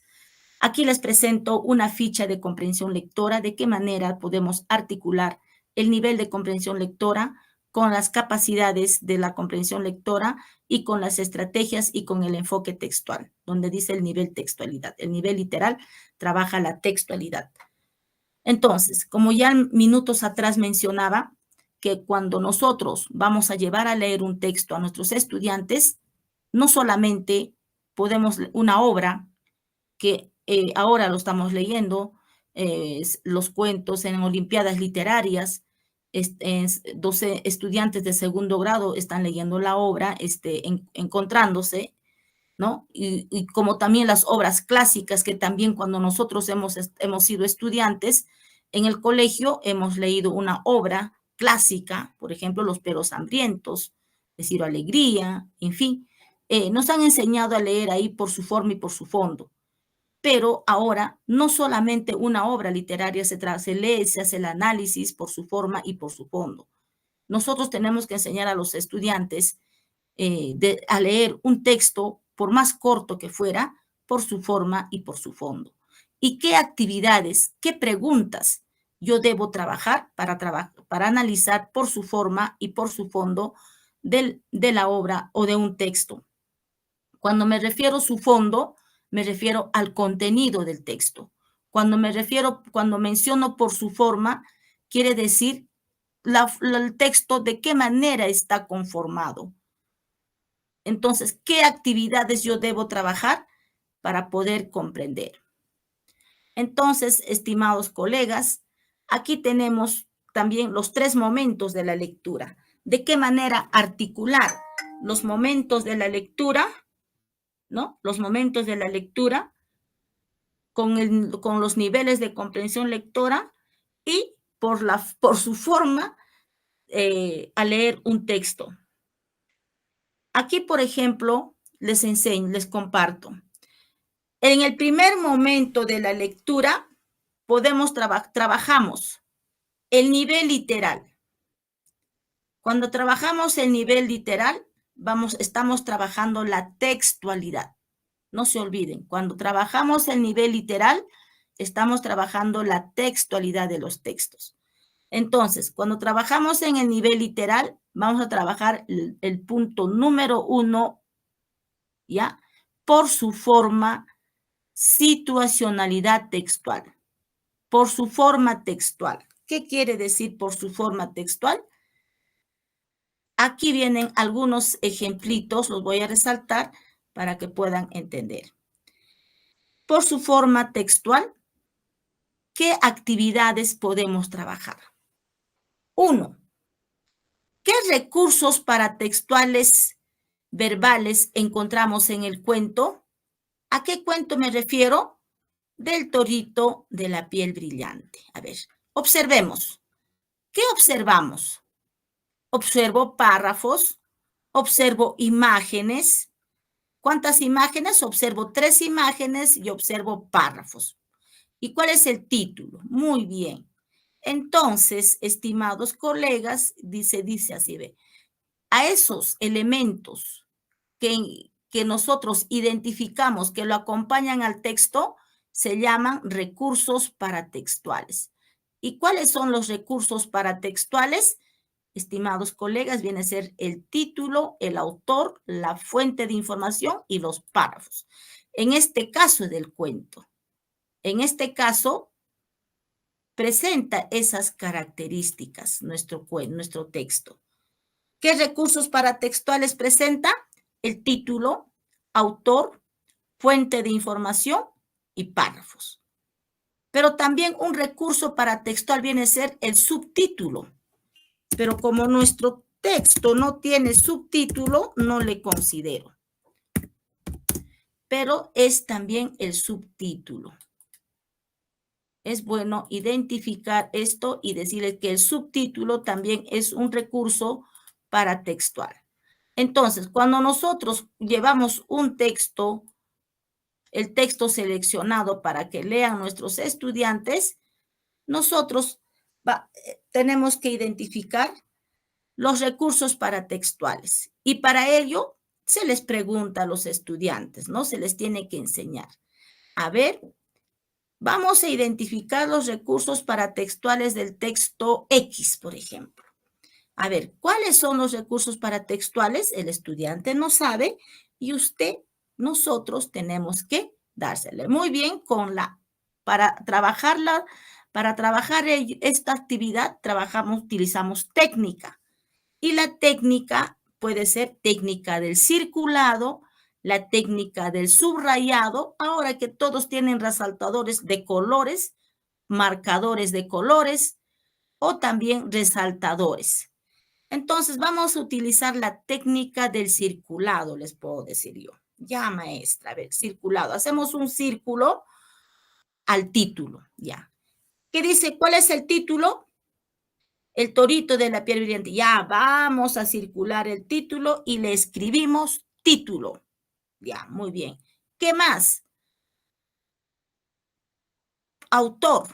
Aquí les presento una ficha de comprensión lectora, de qué manera podemos articular el nivel de comprensión lectora con las capacidades de la comprensión lectora y con las estrategias y con el enfoque textual, donde dice el nivel textualidad. El nivel literal trabaja la textualidad. Entonces, como ya minutos atrás mencionaba, que cuando nosotros vamos a llevar a leer un texto a nuestros estudiantes, no solamente podemos una obra que ahora lo estamos leyendo, los cuentos en olimpiadas literarias, 12 estudiantes de segundo grado están leyendo la obra, encontrándose, ¿no? Y como también las obras clásicas, que también cuando nosotros hemos sido estudiantes en el colegio, hemos leído una obra clásica, por ejemplo, Los perros hambrientos, de Ciro Alegría, en fin, nos han enseñado a leer ahí por su forma y por su fondo. Pero ahora no solamente una obra literaria se lee, se hace el análisis por su forma y por su fondo. Nosotros tenemos que enseñar a los estudiantes a leer un texto, por más corto que fuera, por su forma y por su fondo. ¿Y qué actividades, qué preguntas yo debo trabajar para analizar por su forma y por su fondo de la obra o de un texto? Cuando me refiero a su fondo, me refiero al contenido del texto. Cuando menciono por su forma, quiere decir el texto de qué manera está conformado. Entonces, ¿qué actividades yo debo trabajar para poder comprender? Entonces, estimados colegas, aquí tenemos también los 3 momentos de la lectura. ¿De qué manera articular los momentos de la lectura, ¿no? Los momentos de la lectura con los niveles de comprensión lectora y por su forma a leer un texto. Aquí, por ejemplo, les comparto. En el primer momento de la lectura trabajamos el nivel literal. Cuando trabajamos el nivel literal, estamos trabajando la textualidad. No se olviden, cuando trabajamos el nivel literal, estamos trabajando la textualidad de los textos. Entonces, cuando trabajamos en el nivel literal, vamos a trabajar el punto número 1, ¿ya? Por su forma, situacionalidad textual. Por su forma textual. ¿Qué quiere decir por su forma textual? Aquí vienen algunos ejemplitos, los voy a resaltar para que puedan entender. Por su forma textual, ¿qué actividades podemos trabajar? 1. ¿Qué recursos paratextuales verbales encontramos en el cuento? ¿A qué cuento me refiero? Del torito de la piel brillante. A ver, observemos. ¿Qué observamos? Observo párrafos, observo imágenes. ¿Cuántas imágenes? Observo 3 imágenes y observo párrafos. ¿Y cuál es el título? Muy bien. Entonces, estimados colegas, dice así, ve, a esos elementos que nosotros identificamos que lo acompañan al texto, se llaman recursos paratextuales. ¿Y cuáles son los recursos paratextuales? Estimados colegas, viene a ser el título, el autor, la fuente de información y los párrafos. En este caso del cuento, en este caso, presenta esas características nuestro texto. ¿Qué recursos paratextuales presenta? El título, autor, fuente de información y párrafos. Pero también un recurso paratextual viene a ser el subtítulo. Pero como nuestro texto no tiene subtítulo, no le considero. Pero es también el subtítulo. Es bueno identificar esto y decirles que el subtítulo también es un recurso paratextual. Entonces, cuando nosotros llevamos un texto, el texto seleccionado para que lean nuestros estudiantes, nosotros tenemos que identificar los recursos paratextuales. Y para ello se les pregunta a los estudiantes, ¿no? Se les tiene que enseñar. A ver, vamos a identificar los recursos paratextuales del texto X, por ejemplo. A ver, ¿cuáles son los recursos paratextuales? El estudiante no sabe y nosotros tenemos que dársele. Muy bien, para trabajar esta actividad, utilizamos técnica. Y la técnica puede ser técnica del circulado, la técnica del subrayado, ahora que todos tienen resaltadores de colores, marcadores de colores o también resaltadores. Entonces vamos a utilizar la técnica del circulado, les puedo decir yo. Ya, maestra, a ver, circulado. Hacemos un círculo al título, ya. ¿Qué dice? ¿Cuál es el título? El torito de la piel brillante. Ya, vamos a circular el título y le escribimos título. Ya, muy bien. ¿Qué más? Autor.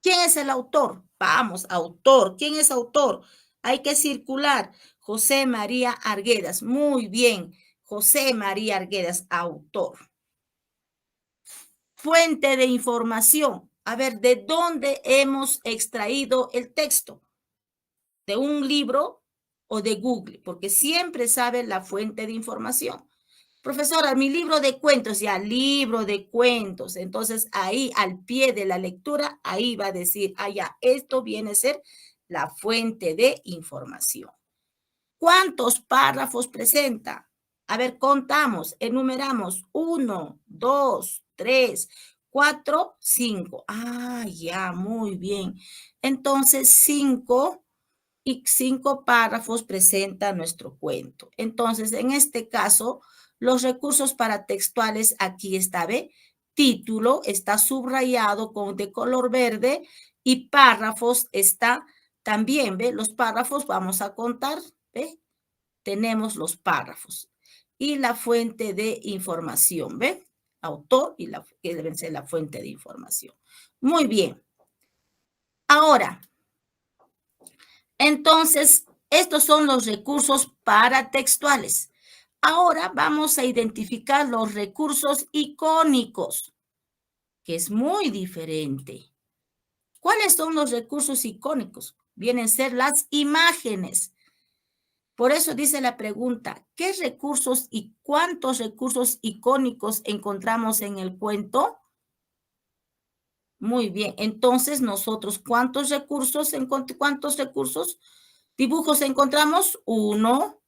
¿Quién es el autor? Vamos, autor. ¿Quién es autor? Hay que circular. José María Arguedas. Muy bien. José María Arguedas, autor. Fuente de información. A ver, ¿de dónde hemos extraído el texto? ¿De un libro o de Google? Porque siempre sabe la fuente de información. Profesora, mi libro de cuentos, ya, libro de cuentos. Entonces, ahí al pie de la lectura, ahí va a decir, ya, esto viene a ser la fuente de información. ¿Cuántos párrafos presenta? A ver, contamos, enumeramos. 1, 2, 3, 4, 5. Ya, muy bien. Entonces, 5 párrafos presenta nuestro cuento. Entonces, en este caso, los recursos paratextuales, aquí está, ¿ve? Título está subrayado de color verde y párrafos está también, ¿ve? Los párrafos vamos a contar, ¿ve? Tenemos los párrafos. Y la fuente de información, ¿ve? Autor y que deben ser la fuente de información. Muy bien. Ahora, entonces, estos son los recursos paratextuales. Ahora vamos a identificar los recursos icónicos, que es muy diferente. ¿Cuáles son los recursos icónicos? Vienen a ser las imágenes. Por eso dice la pregunta, ¿qué recursos y cuántos recursos icónicos encontramos en el cuento? Muy bien, entonces nosotros, ¿cuántos recursos? Dibujos encontramos 1,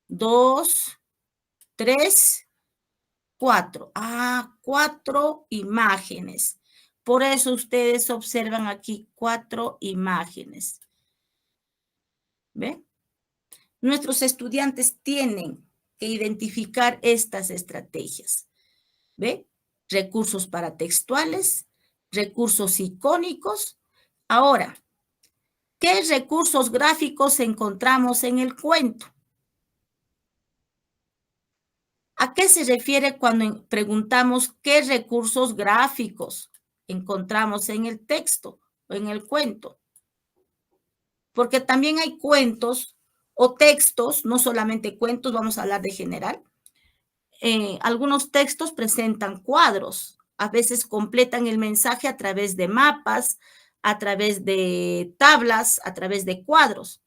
2, 3, 4. 4 imágenes. Por eso ustedes observan aquí 4 imágenes. ¿Ve? Nuestros estudiantes tienen que identificar estas estrategias. ¿Ve? Recursos paratextuales, recursos icónicos. Ahora, ¿qué recursos gráficos encontramos en el cuento? ¿A qué se refiere cuando preguntamos qué recursos gráficos encontramos en el texto o en el cuento? Porque también hay cuentos o textos, no solamente cuentos, vamos a hablar de general. Algunos textos presentan cuadros, a veces completan el mensaje a través de mapas, a través de tablas, a través de cuadros.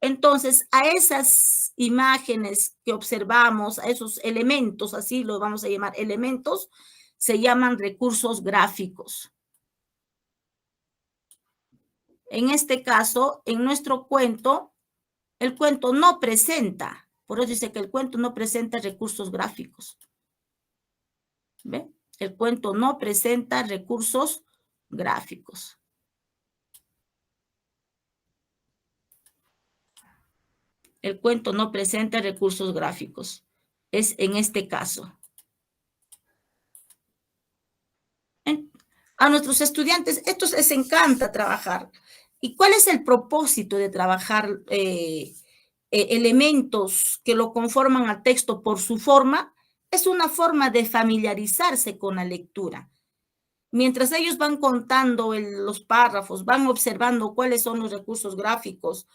Entonces, a esas imágenes que observamos, a esos elementos, así los vamos a llamar elementos, se llaman recursos gráficos. En este caso, en nuestro cuento, el cuento no presenta, por eso dice que el cuento no presenta recursos gráficos. ¿Ve? El cuento no presenta recursos gráficos. El cuento no presenta recursos gráficos. Es en este caso. A nuestros estudiantes, esto les encanta trabajar. ¿Y cuál es el propósito de trabajar elementos que lo conforman al texto por su forma, es una forma de familiarizarse con la lectura. Mientras ellos van contando los párrafos, van observando cuáles son los recursos gráficos,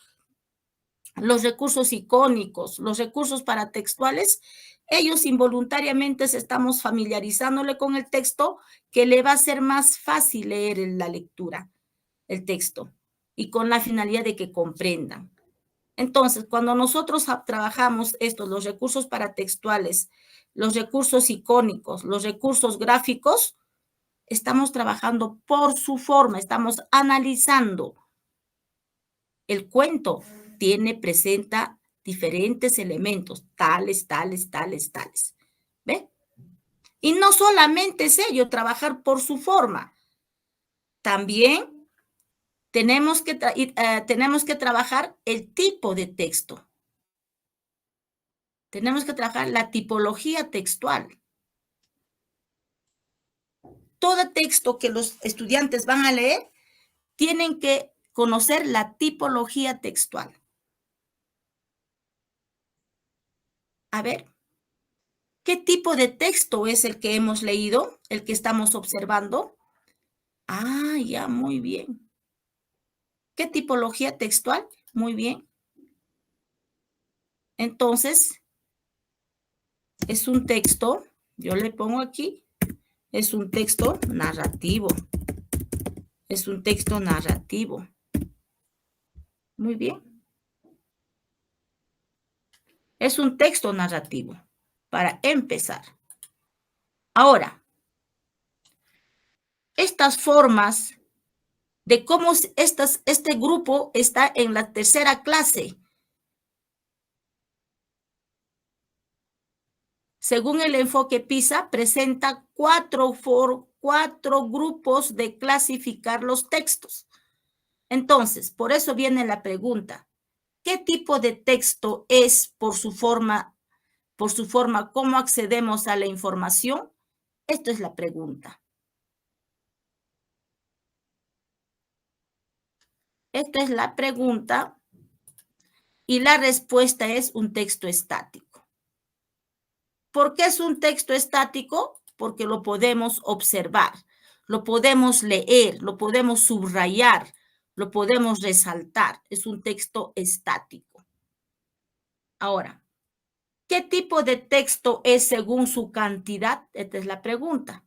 los recursos icónicos, los recursos paratextuales, ellos involuntariamente se estamos familiarizándole con el texto, que le va a ser más fácil leer la lectura, el texto, y con la finalidad de que comprendan. Entonces, cuando nosotros trabajamos estos, los recursos paratextuales, los recursos icónicos, los recursos gráficos, estamos trabajando por su forma, estamos analizando. El cuento presenta diferentes elementos, tales, tales, tales, tales. ¿Ve? Y no solamente es ello, trabajar por su forma. También tenemos que trabajar el tipo de texto. Tenemos que trabajar la tipología textual. Todo texto que los estudiantes van a leer tienen que conocer la tipología textual. A ver, ¿qué tipo de texto es el que hemos leído, el que estamos observando? Ah, ya, muy bien. ¿Qué tipología textual? Muy bien. Entonces, es un texto, yo le pongo aquí, es un texto narrativo. Es un texto narrativo. Muy bien. Es un texto narrativo, para empezar. Ahora, estas formas de cómo este grupo está en la tercera clase. Según el enfoque PISA, presenta cuatro grupos de clasificar los textos. Entonces, por eso viene la pregunta, ¿qué tipo de texto es por su forma, cómo accedemos a la información? Esto es la pregunta. Esta es la pregunta y la respuesta es un texto estático. ¿Por qué es un texto estático? Porque lo podemos observar, lo podemos leer, lo podemos subrayar, lo podemos resaltar. Es un texto estático. Ahora, ¿qué tipo de texto es según su cantidad? Esta es la pregunta.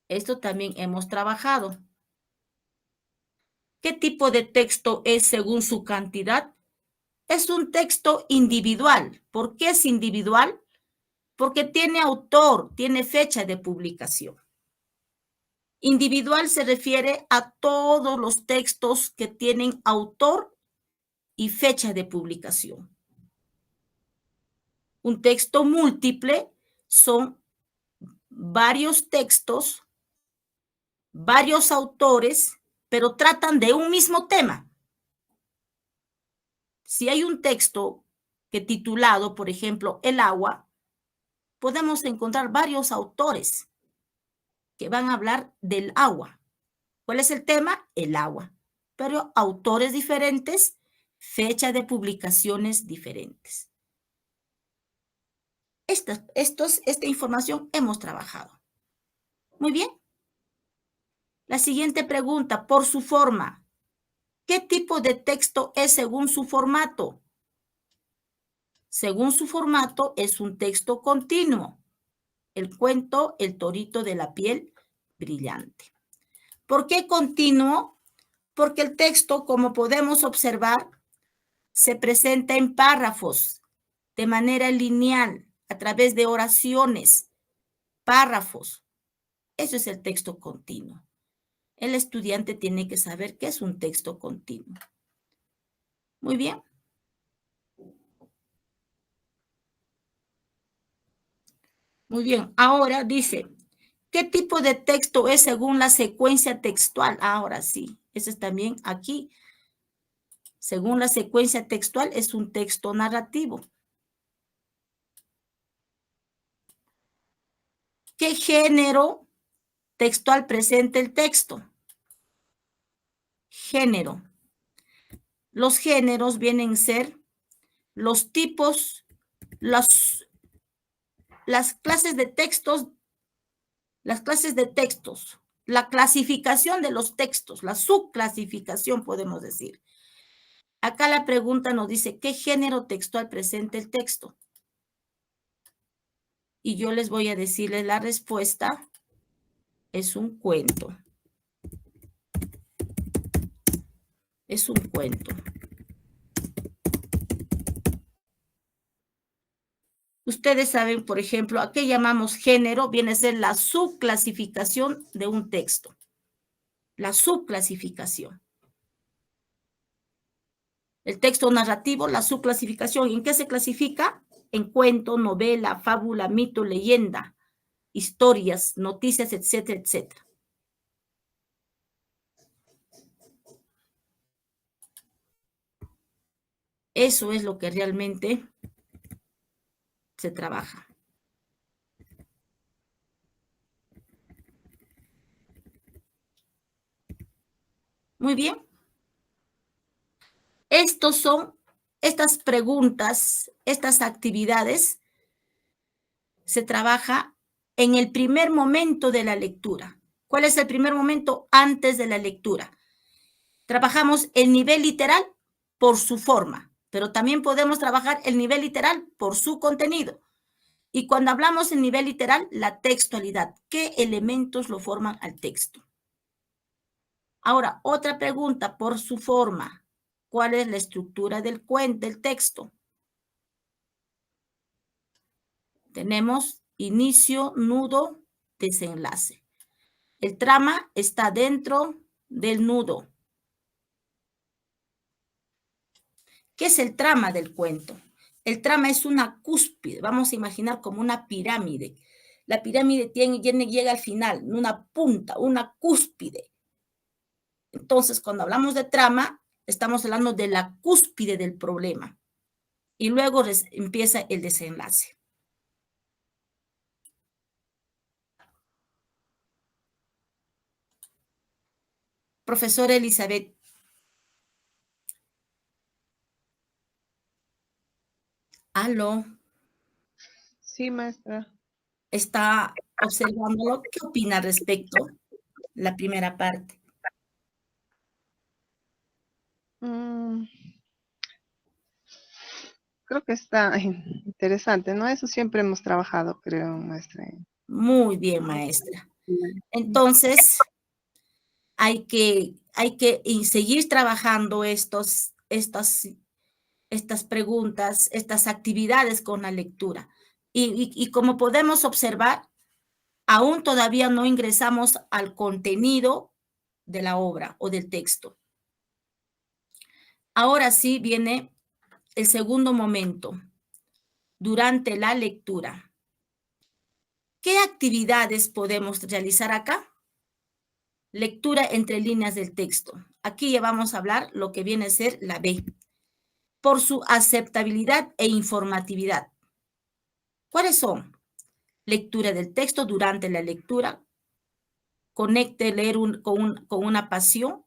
Esto también hemos trabajado. ¿Qué tipo de texto es según su cantidad? Es un texto individual. ¿Por qué es individual? Porque tiene autor, tiene fecha de publicación. Individual se refiere a todos los textos que tienen autor y fecha de publicación. Un texto múltiple son varios textos, varios autores, pero tratan de un mismo tema. Si hay un texto que titulado, por ejemplo, El agua, podemos encontrar varios autores que van a hablar del agua. ¿Cuál es el tema? El agua. Pero autores diferentes, fecha de publicaciones diferentes. Esta información hemos trabajado. Muy bien. La siguiente pregunta, por su forma. ¿Qué tipo de texto es según su formato? Según su formato, es un texto continuo. El cuento El torito de la piel brillante. ¿Por qué continuo? Porque el texto, como podemos observar, se presenta en párrafos, de manera lineal, a través de oraciones, párrafos. Eso es el texto continuo. El estudiante tiene que saber qué es un texto continuo. Muy bien. Muy bien. Ahora dice, ¿qué tipo de texto es según la secuencia textual? Ahora sí, eso es también aquí. Según la secuencia textual, es un texto narrativo. ¿Qué género textual presenta el texto? Género. Los géneros vienen a ser los tipos, las clases de textos, la clasificación de los textos, la subclasificación, podemos decir. Acá la pregunta nos dice, ¿qué género textual presenta el texto? Y yo les voy a decirles la respuesta, es un cuento. Es un cuento. Ustedes saben, por ejemplo, ¿a qué llamamos género? Viene a ser la subclasificación de un texto. La subclasificación. El texto narrativo, la subclasificación. ¿En qué se clasifica? En cuento, novela, fábula, mito, leyenda, historias, noticias, etcétera, etcétera. Eso es lo que realmente se trabaja. Muy bien. Estas preguntas, estas actividades, se trabaja en el primer momento de la lectura. ¿Cuál es el primer momento antes de la lectura? Trabajamos el nivel literal por su forma, pero también podemos trabajar el nivel literal por su contenido. Y cuando hablamos del nivel literal, la textualidad. ¿Qué elementos lo forman al texto? Ahora, otra pregunta por su forma. ¿Cuál es la estructura del texto? Tenemos inicio, nudo, desenlace. El trama está dentro del nudo. ¿Qué es el trama del cuento? El trama es una cúspide, vamos a imaginar como una pirámide. La pirámide llega al final, una punta, una cúspide. Entonces, cuando hablamos de trama, estamos hablando de la cúspide del problema. Y luego empieza el desenlace. Profesora Elizabeth. Aló. Sí, maestra. Está observándolo. ¿Qué opina al respecto? La primera parte. Creo que está interesante, ¿no? Eso siempre hemos trabajado, creo, maestra. Muy bien, maestra. Entonces, hay que seguir trabajando estas preguntas, estas actividades con la lectura. Y como podemos observar, aún todavía no ingresamos al contenido de la obra o del texto. Ahora sí viene el segundo momento, durante la lectura. ¿Qué actividades podemos realizar acá? Lectura entre líneas del texto. Aquí ya vamos a hablar lo que viene a ser la B. Por su aceptabilidad e informatividad. ¿Cuáles son? Lectura del texto durante la lectura. Conecte leer con una pasión.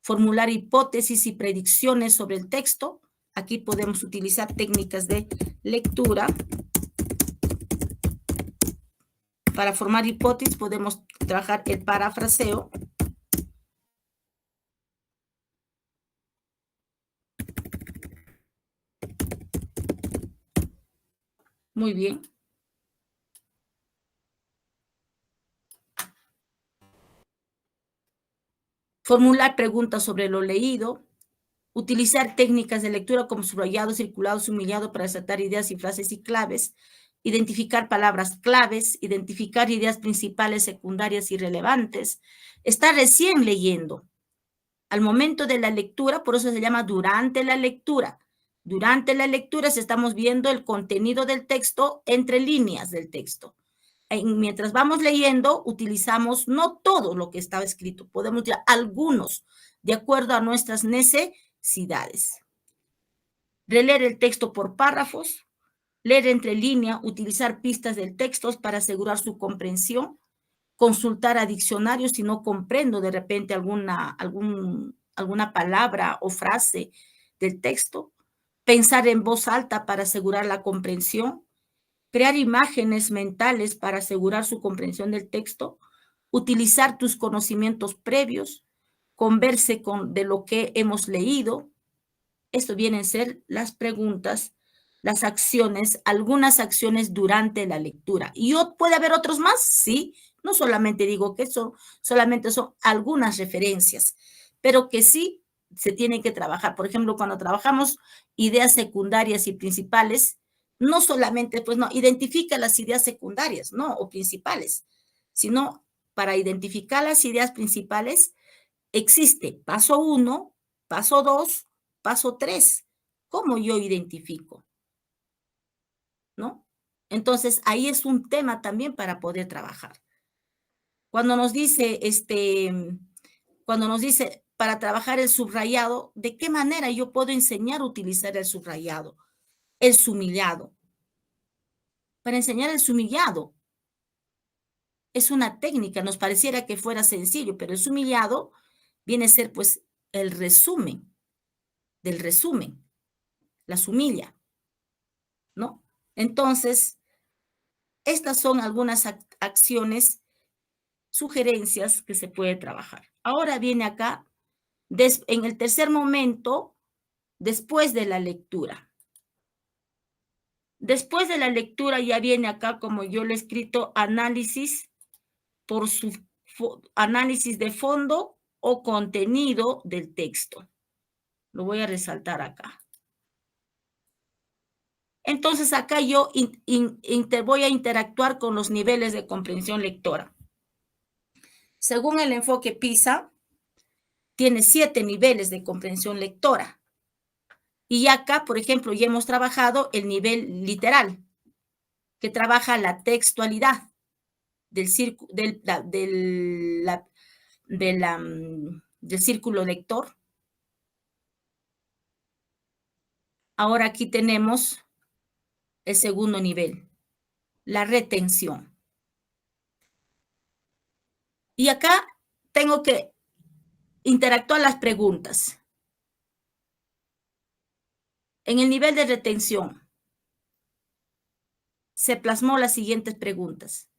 Formular hipótesis y predicciones sobre el texto. Aquí podemos utilizar técnicas de lectura. Para formar hipótesis podemos trabajar el parafraseo. Muy bien. Formular preguntas sobre lo leído. Utilizar técnicas de lectura como subrayado, circulado, subrayado para resaltar ideas y frases y claves. Identificar palabras claves. Identificar ideas principales, secundarias y relevantes. Estar recién leyendo. Al momento de la lectura, por eso se llama durante la lectura. Durante la lectura estamos viendo el contenido del texto entre líneas del texto. Mientras vamos leyendo, utilizamos no todo lo que estaba escrito, podemos utilizar algunos, de acuerdo a nuestras necesidades. Releer el texto por párrafos, leer entre línea, utilizar pistas del texto para asegurar su comprensión, consultar a diccionarios si no comprendo de repente alguna palabra o frase del texto, pensar en voz alta para asegurar la comprensión, crear imágenes mentales para asegurar su comprensión del texto, utilizar tus conocimientos previos, converse de lo que hemos leído. Esto vienen a ser las preguntas, las acciones, algunas acciones durante la lectura. ¿Y puede haber otros más? Sí, no solamente digo que eso, solamente son algunas referencias, pero que sí se tienen que trabajar. Por ejemplo, cuando trabajamos ideas secundarias y principales, no solamente, pues no, identifica las ideas secundarias, ¿no? O principales, sino para identificar las ideas principales existe paso 1, paso 2, paso 3. ¿Cómo yo identifico? ¿No? Entonces, ahí es un tema también para poder trabajar. Cuando nos dice, para trabajar el subrayado, ¿de qué manera yo puedo enseñar a utilizar el subrayado? El sumillado. Para enseñar el sumillado, es una técnica, nos pareciera que fuera sencillo, pero el sumillado viene a ser pues el resumen del resumen, la sumilla, ¿no? Entonces, estas son algunas acciones, sugerencias que se puede trabajar. Ahora viene acá, en el tercer momento, después de la lectura. Después de la lectura ya viene acá, como yo le he escrito, análisis por su análisis de fondo o contenido del texto. Lo voy a resaltar acá. Entonces, acá yo voy a interactuar con los niveles de comprensión lectora. Según el enfoque PISA, tiene 7 niveles de comprensión lectora. Y acá, por ejemplo, ya hemos trabajado el nivel literal, que trabaja la textualidad del círculo lector. Ahora aquí tenemos el segundo nivel, la retención. Y acá tengo que interactuar las preguntas. En el nivel de retención se plasmó las siguientes preguntas.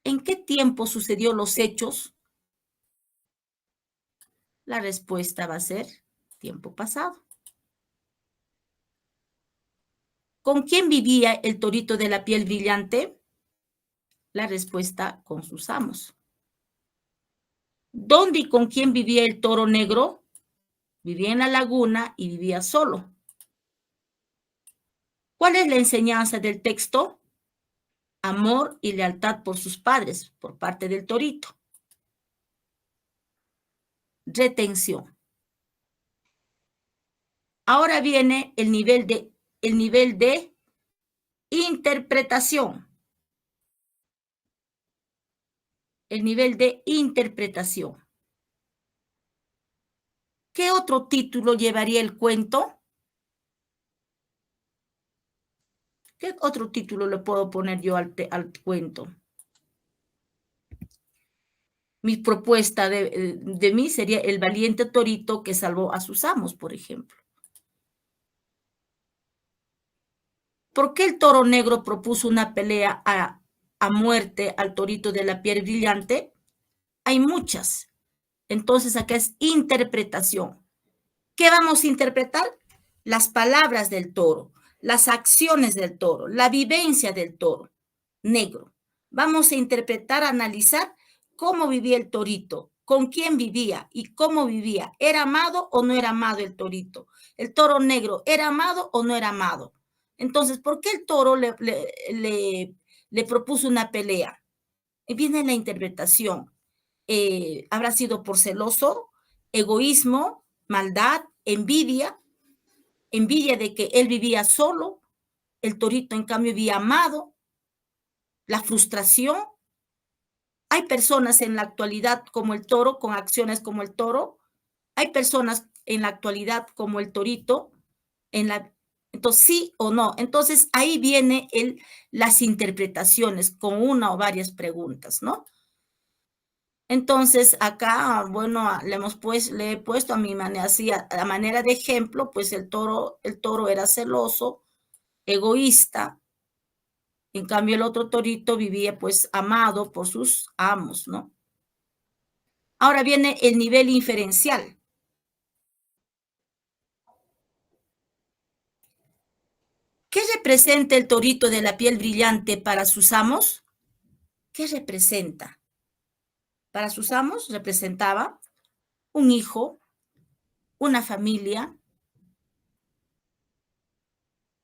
¿En qué tiempo sucedió los hechos? La respuesta va a ser tiempo pasado. ¿Con quién vivía el torito de la piel brillante? La respuesta con sus amos. ¿Dónde y con quién vivía el toro negro? Vivía en la laguna y vivía solo. ¿Cuál es la enseñanza del texto? Amor y lealtad por sus padres, por parte del torito. Retención. Ahora viene el nivel de interpretación. El nivel de interpretación. ¿Qué otro título llevaría el cuento? ¿Qué otro título le puedo poner yo al cuento? Mi propuesta de mí sería El valiente torito que salvó a sus amos, por ejemplo. ¿Por qué el toro negro propuso una pelea a muerte al torito de la piel brillante? Hay muchas. Entonces acá es interpretación. ¿Qué vamos a interpretar? Las palabras del toro, las acciones del toro, la vivencia del toro negro. Vamos a interpretar, analizar cómo vivía el torito, con quién vivía y cómo vivía. ¿Era amado o no era amado el torito? El toro negro, ¿era amado o no era amado? Entonces, ¿por qué el toro le propuso una pelea? Y viene la interpretación. ¿Habrá sido por celoso, egoísmo, maldad, envidia de que él vivía solo, el torito en cambio vivía amado, la frustración? Hay personas en la actualidad como el toro, con acciones como el toro, hay personas en la actualidad como el torito, entonces sí o no. Entonces ahí viene las interpretaciones con una o varias preguntas, ¿no? Entonces, acá, bueno, le he puesto a mi manera, así, a manera de ejemplo, pues el toro era celoso, egoísta, en cambio el otro torito vivía pues amado por sus amos, ¿no? Ahora viene el nivel inferencial. ¿Qué representa el torito de la piel brillante para sus amos? ¿Qué representa? Para sus amos representaba un hijo, una familia.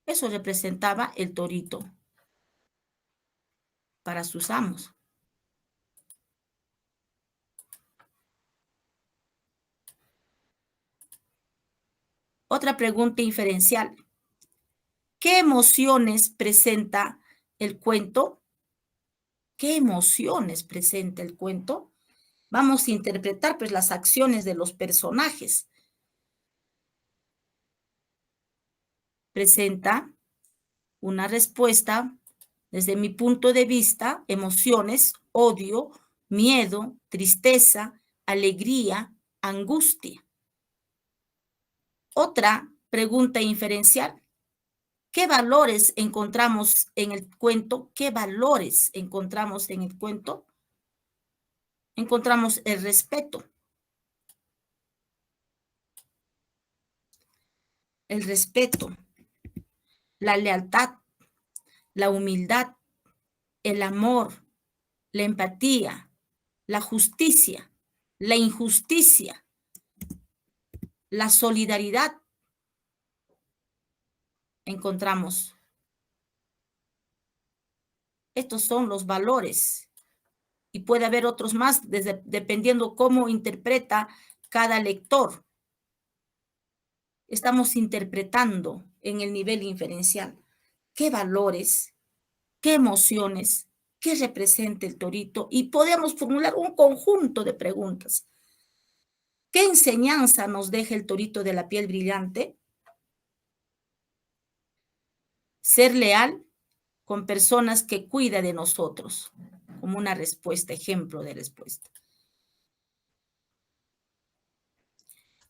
Eso representaba el torito para sus amos. Otra pregunta inferencial. ¿Qué emociones presenta el cuento? ¿Qué emociones presenta el cuento? Vamos a interpretar pues las acciones de los personajes. Presenta una respuesta, desde mi punto de vista, emociones, odio, miedo, tristeza, alegría, angustia. Otra pregunta inferencial. ¿Qué valores encontramos en el cuento? ¿Qué valores encontramos en el cuento? Encontramos el respeto. El respeto, la lealtad, la humildad, el amor, la empatía, la justicia, la injusticia, la solidaridad. Encontramos. Estos son los valores. Y puede haber otros más, dependiendo cómo interpreta cada lector. Estamos interpretando en el nivel inferencial qué valores, qué emociones, qué representa el torito, y podemos formular un conjunto de preguntas. ¿Qué enseñanza nos deja el torito de la piel brillante? Ser leal con personas que cuida de nosotros, como una respuesta, ejemplo de respuesta.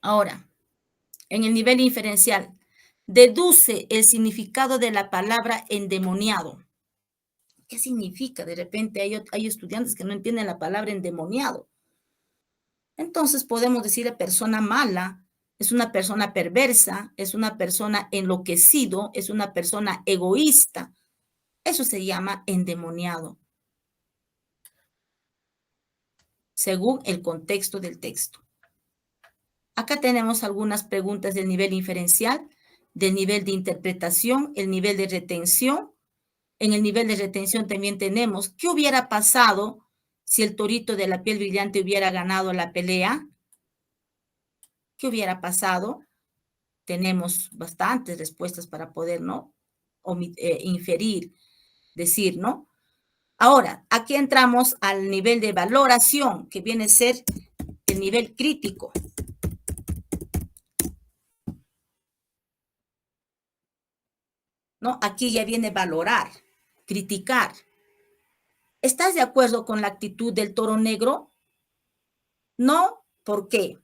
Ahora, en el nivel inferencial, deduce el significado de la palabra endemoniado. ¿Qué significa? De repente hay estudiantes que no entienden la palabra endemoniado. Entonces podemos decir persona mala, es una persona perversa, es una persona enloquecido, es una persona egoísta. Eso se llama endemoniado, según el contexto del texto. Acá tenemos algunas preguntas del nivel inferencial, del nivel de interpretación, el nivel de retención. En el nivel de retención también tenemos, ¿qué hubiera pasado si el torito de la piel brillante hubiera ganado la pelea? ¿Qué hubiera pasado? Tenemos bastantes respuestas para poder, ¿no? Inferir, decir, ¿no? Ahora, aquí entramos al nivel de valoración, que viene a ser el nivel crítico. ¿No? Aquí ya viene valorar, criticar. ¿Estás de acuerdo con la actitud del toro negro? No, ¿por qué?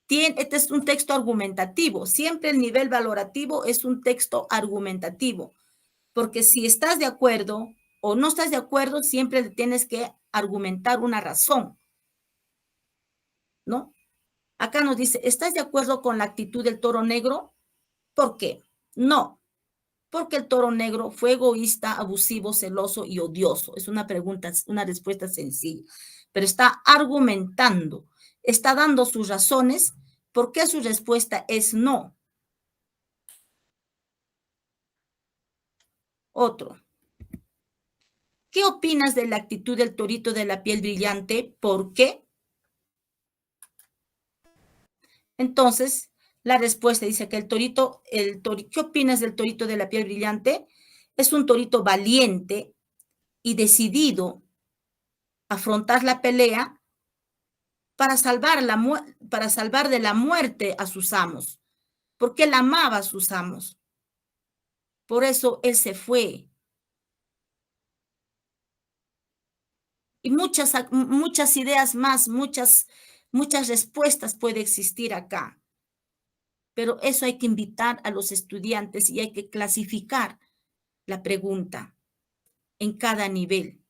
Este es un texto argumentativo. Siempre el nivel valorativo es un texto argumentativo, porque si estás de acuerdo o no estás de acuerdo, siempre tienes que argumentar una razón, ¿no? Acá nos dice, ¿estás de acuerdo con la actitud del toro negro? ¿Por qué? No, porque el toro negro fue egoísta, abusivo, celoso y odioso. Es una pregunta, una respuesta sencilla, pero está argumentando, está dando sus razones. ¿Por qué su respuesta es no? Otro. ¿Qué opinas de la actitud del torito de la piel brillante? ¿Por qué? Entonces, la respuesta dice que ¿qué opinas del torito de la piel brillante? Es un torito valiente y decidido a afrontar la pelea para salvar de la muerte a sus amos, porque él amaba a sus amos. Por eso él se fue. Y muchas ideas más, muchas respuestas puede existir acá. Pero eso hay que invitar a los estudiantes y hay que clasificar la pregunta en cada nivel.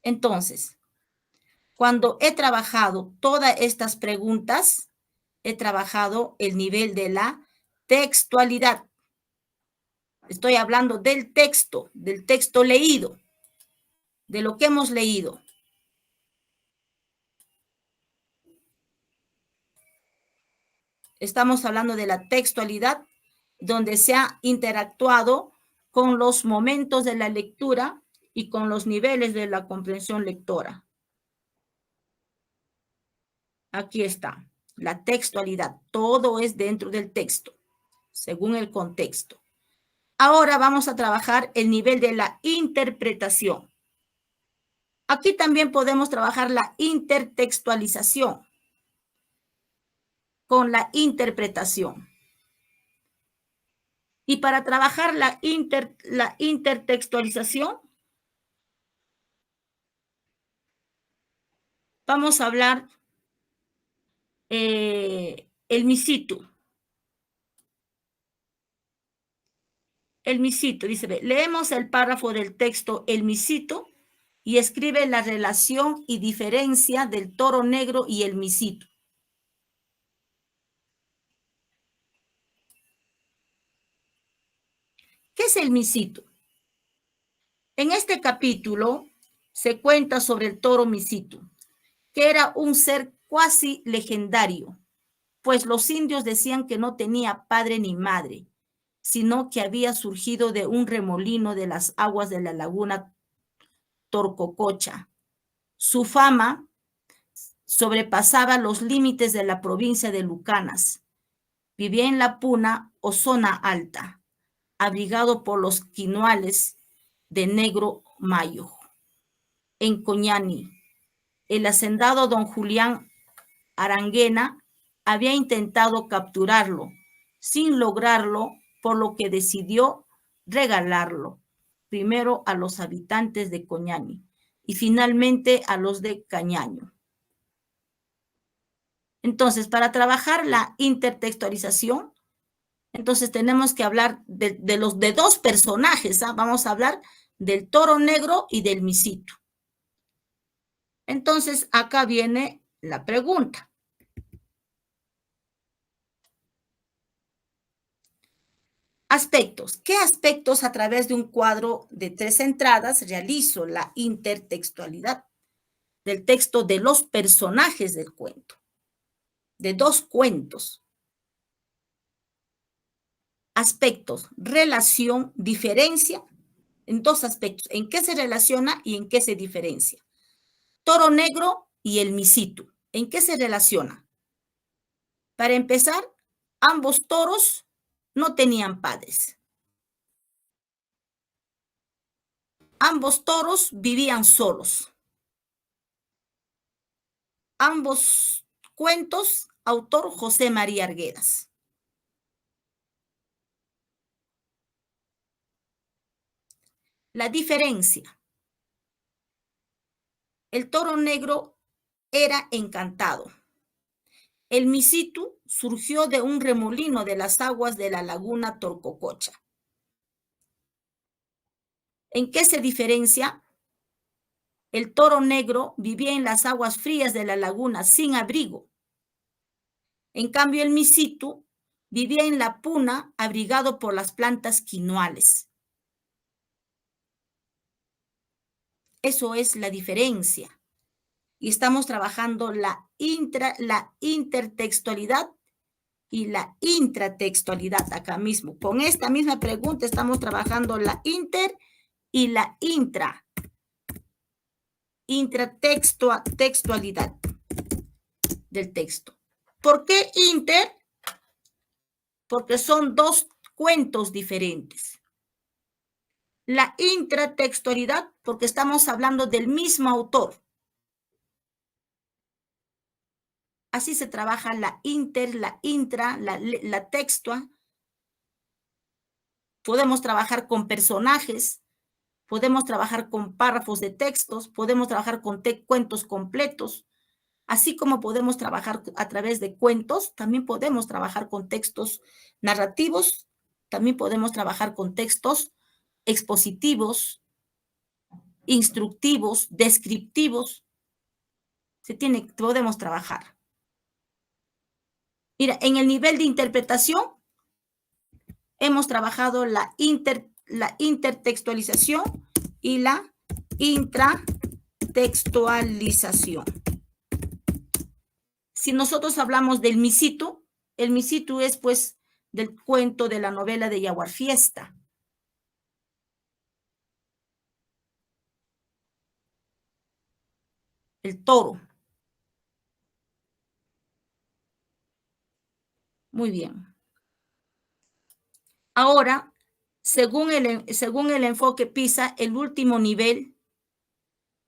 Entonces, cuando he trabajado todas estas preguntas, he trabajado el nivel de la textualidad. Estoy hablando del texto leído, de lo que hemos leído. Estamos hablando de la textualidad, donde se ha interactuado con los momentos de la lectura y con los niveles de la comprensión lectora. Aquí está, la textualidad. Todo es dentro del texto, según el contexto. Ahora vamos a trabajar el nivel de la interpretación. Aquí también podemos trabajar la intertextualización con la interpretación. Y para trabajar la intertextualización, vamos a hablar el misitu. El misitu, dice, leemos el párrafo del texto El misitu y escribe la relación y diferencia del toro negro y el misitu. ¿Qué es el misitu? En este capítulo se cuenta sobre el toro misitu, que era un ser cuasi legendario, pues los indios decían que no tenía padre ni madre, sino que había surgido de un remolino de las aguas de la laguna Torcococha. Su fama sobrepasaba los límites de la provincia de Lucanas. Vivía en la Puna o zona alta, abrigado por los quinoales de Negro Mayo. En Coñani, el hacendado don Julián Aranguena había intentado capturarlo, sin lograrlo, por lo que decidió regalarlo, primero a los habitantes de Coñani y finalmente a los de Cañaño. Entonces, para trabajar la intertextualización, entonces tenemos que hablar de dos personajes, ¿ah? Vamos a hablar del toro negro y del misitu. Entonces, acá viene la pregunta. Aspectos. ¿Qué aspectos a través de un cuadro de 3 entradas realizo la intertextualidad del texto de los personajes del cuento? De 2 cuentos. Aspectos, relación, diferencia, en 2 aspectos. ¿En qué se relaciona y en qué se diferencia? Toro negro y el misitu. ¿En qué se relaciona? Para empezar, ambos toros no tenían padres. Ambos toros vivían solos. Ambos cuentos, autor José María Arguedas. La diferencia. El toro negro era encantado. El misitu surgió de un remolino de las aguas de la laguna Torcococha. ¿En qué se diferencia? El toro negro vivía en las aguas frías de la laguna sin abrigo. En cambio, el misitu vivía en la puna abrigado por las plantas quinoales. Eso es la diferencia. Y estamos trabajando la intertextualidad y la intratextualidad acá mismo. Con esta misma pregunta estamos trabajando la inter y la intratextualidad del texto. ¿Por qué inter? Porque son 2 cuentos diferentes. La intratextualidad, porque estamos hablando del mismo autor. Así se trabaja la inter, la intra, la textua. Podemos trabajar con personajes, podemos trabajar con párrafos de textos, podemos trabajar con cuentos completos, así como podemos trabajar a través de cuentos, también podemos trabajar con textos narrativos, también podemos trabajar con textos expositivos, instructivos, descriptivos. Podemos trabajar. Mira, en el nivel de interpretación hemos trabajado la intertextualización y la intratextualización. Si nosotros hablamos del misitu, el misitu es pues del cuento de la novela de Yaguar Fiesta. El toro. Muy bien. Ahora, según el enfoque PISA, el último nivel,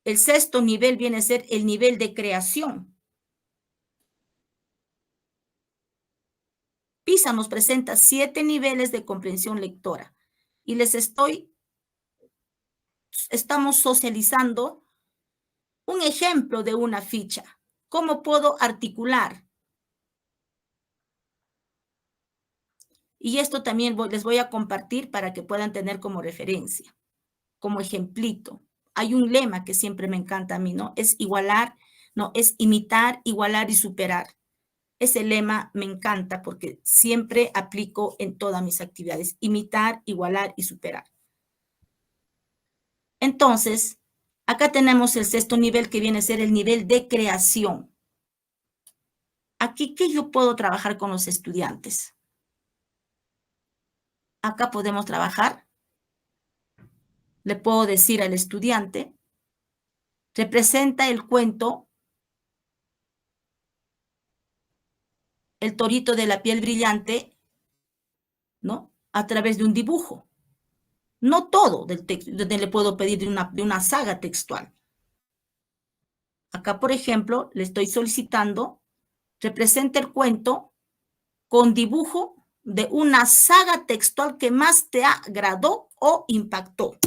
el sexto nivel viene a ser el nivel de creación. PISA nos presenta 7 niveles de comprensión lectora y estamos socializando un ejemplo de una ficha. ¿Cómo puedo articular? Y esto también les voy a compartir para que puedan tener como referencia, como ejemplito. Hay un lema que siempre me encanta a mí, ¿no? Es imitar, igualar y superar. Ese lema me encanta porque siempre aplico en todas mis actividades. Imitar, igualar y superar. Entonces, acá tenemos el sexto nivel que viene a ser el nivel de creación. Aquí, ¿qué yo puedo trabajar con los estudiantes? Acá podemos trabajar. Le puedo decir al estudiante, representa el cuento El torito de la piel brillante, ¿no? A través de un dibujo. No todo del texto, le puedo pedir de una saga textual. Acá, por ejemplo, le estoy solicitando, representa el cuento con dibujo de una saga textual que más te agradó o impactó.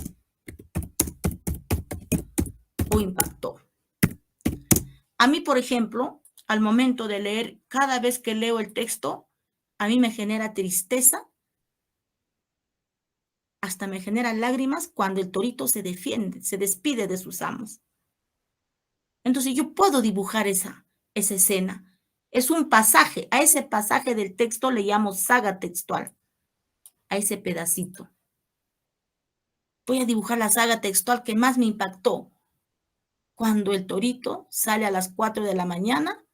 A mí, por ejemplo, al momento de leer, cada vez que leo el texto, a mí me genera tristeza, hasta me genera lágrimas cuando el torito se despide de sus amos. Entonces yo puedo dibujar esa escena. Es un pasaje, a ese pasaje del texto le llamo saga textual, a ese pedacito. Voy a dibujar la saga textual que más me impactó, cuando el torito sale a las 4 de la mañana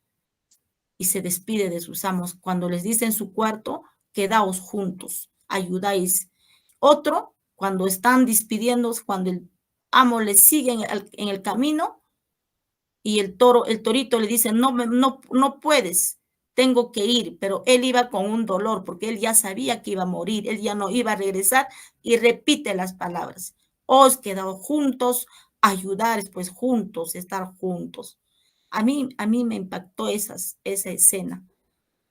y se despide de sus amos, cuando les dice en su cuarto, quedaos juntos, ayudáis. Otro, cuando están despidiéndose, cuando el amo les sigue en el camino y el torito le dice, no puedes, tengo que ir, pero él iba con un dolor porque él ya sabía que iba a morir, él ya no iba a regresar y repite las palabras, os quedaos juntos, ayudar pues juntos, estar juntos. A mí me impactó esa escena.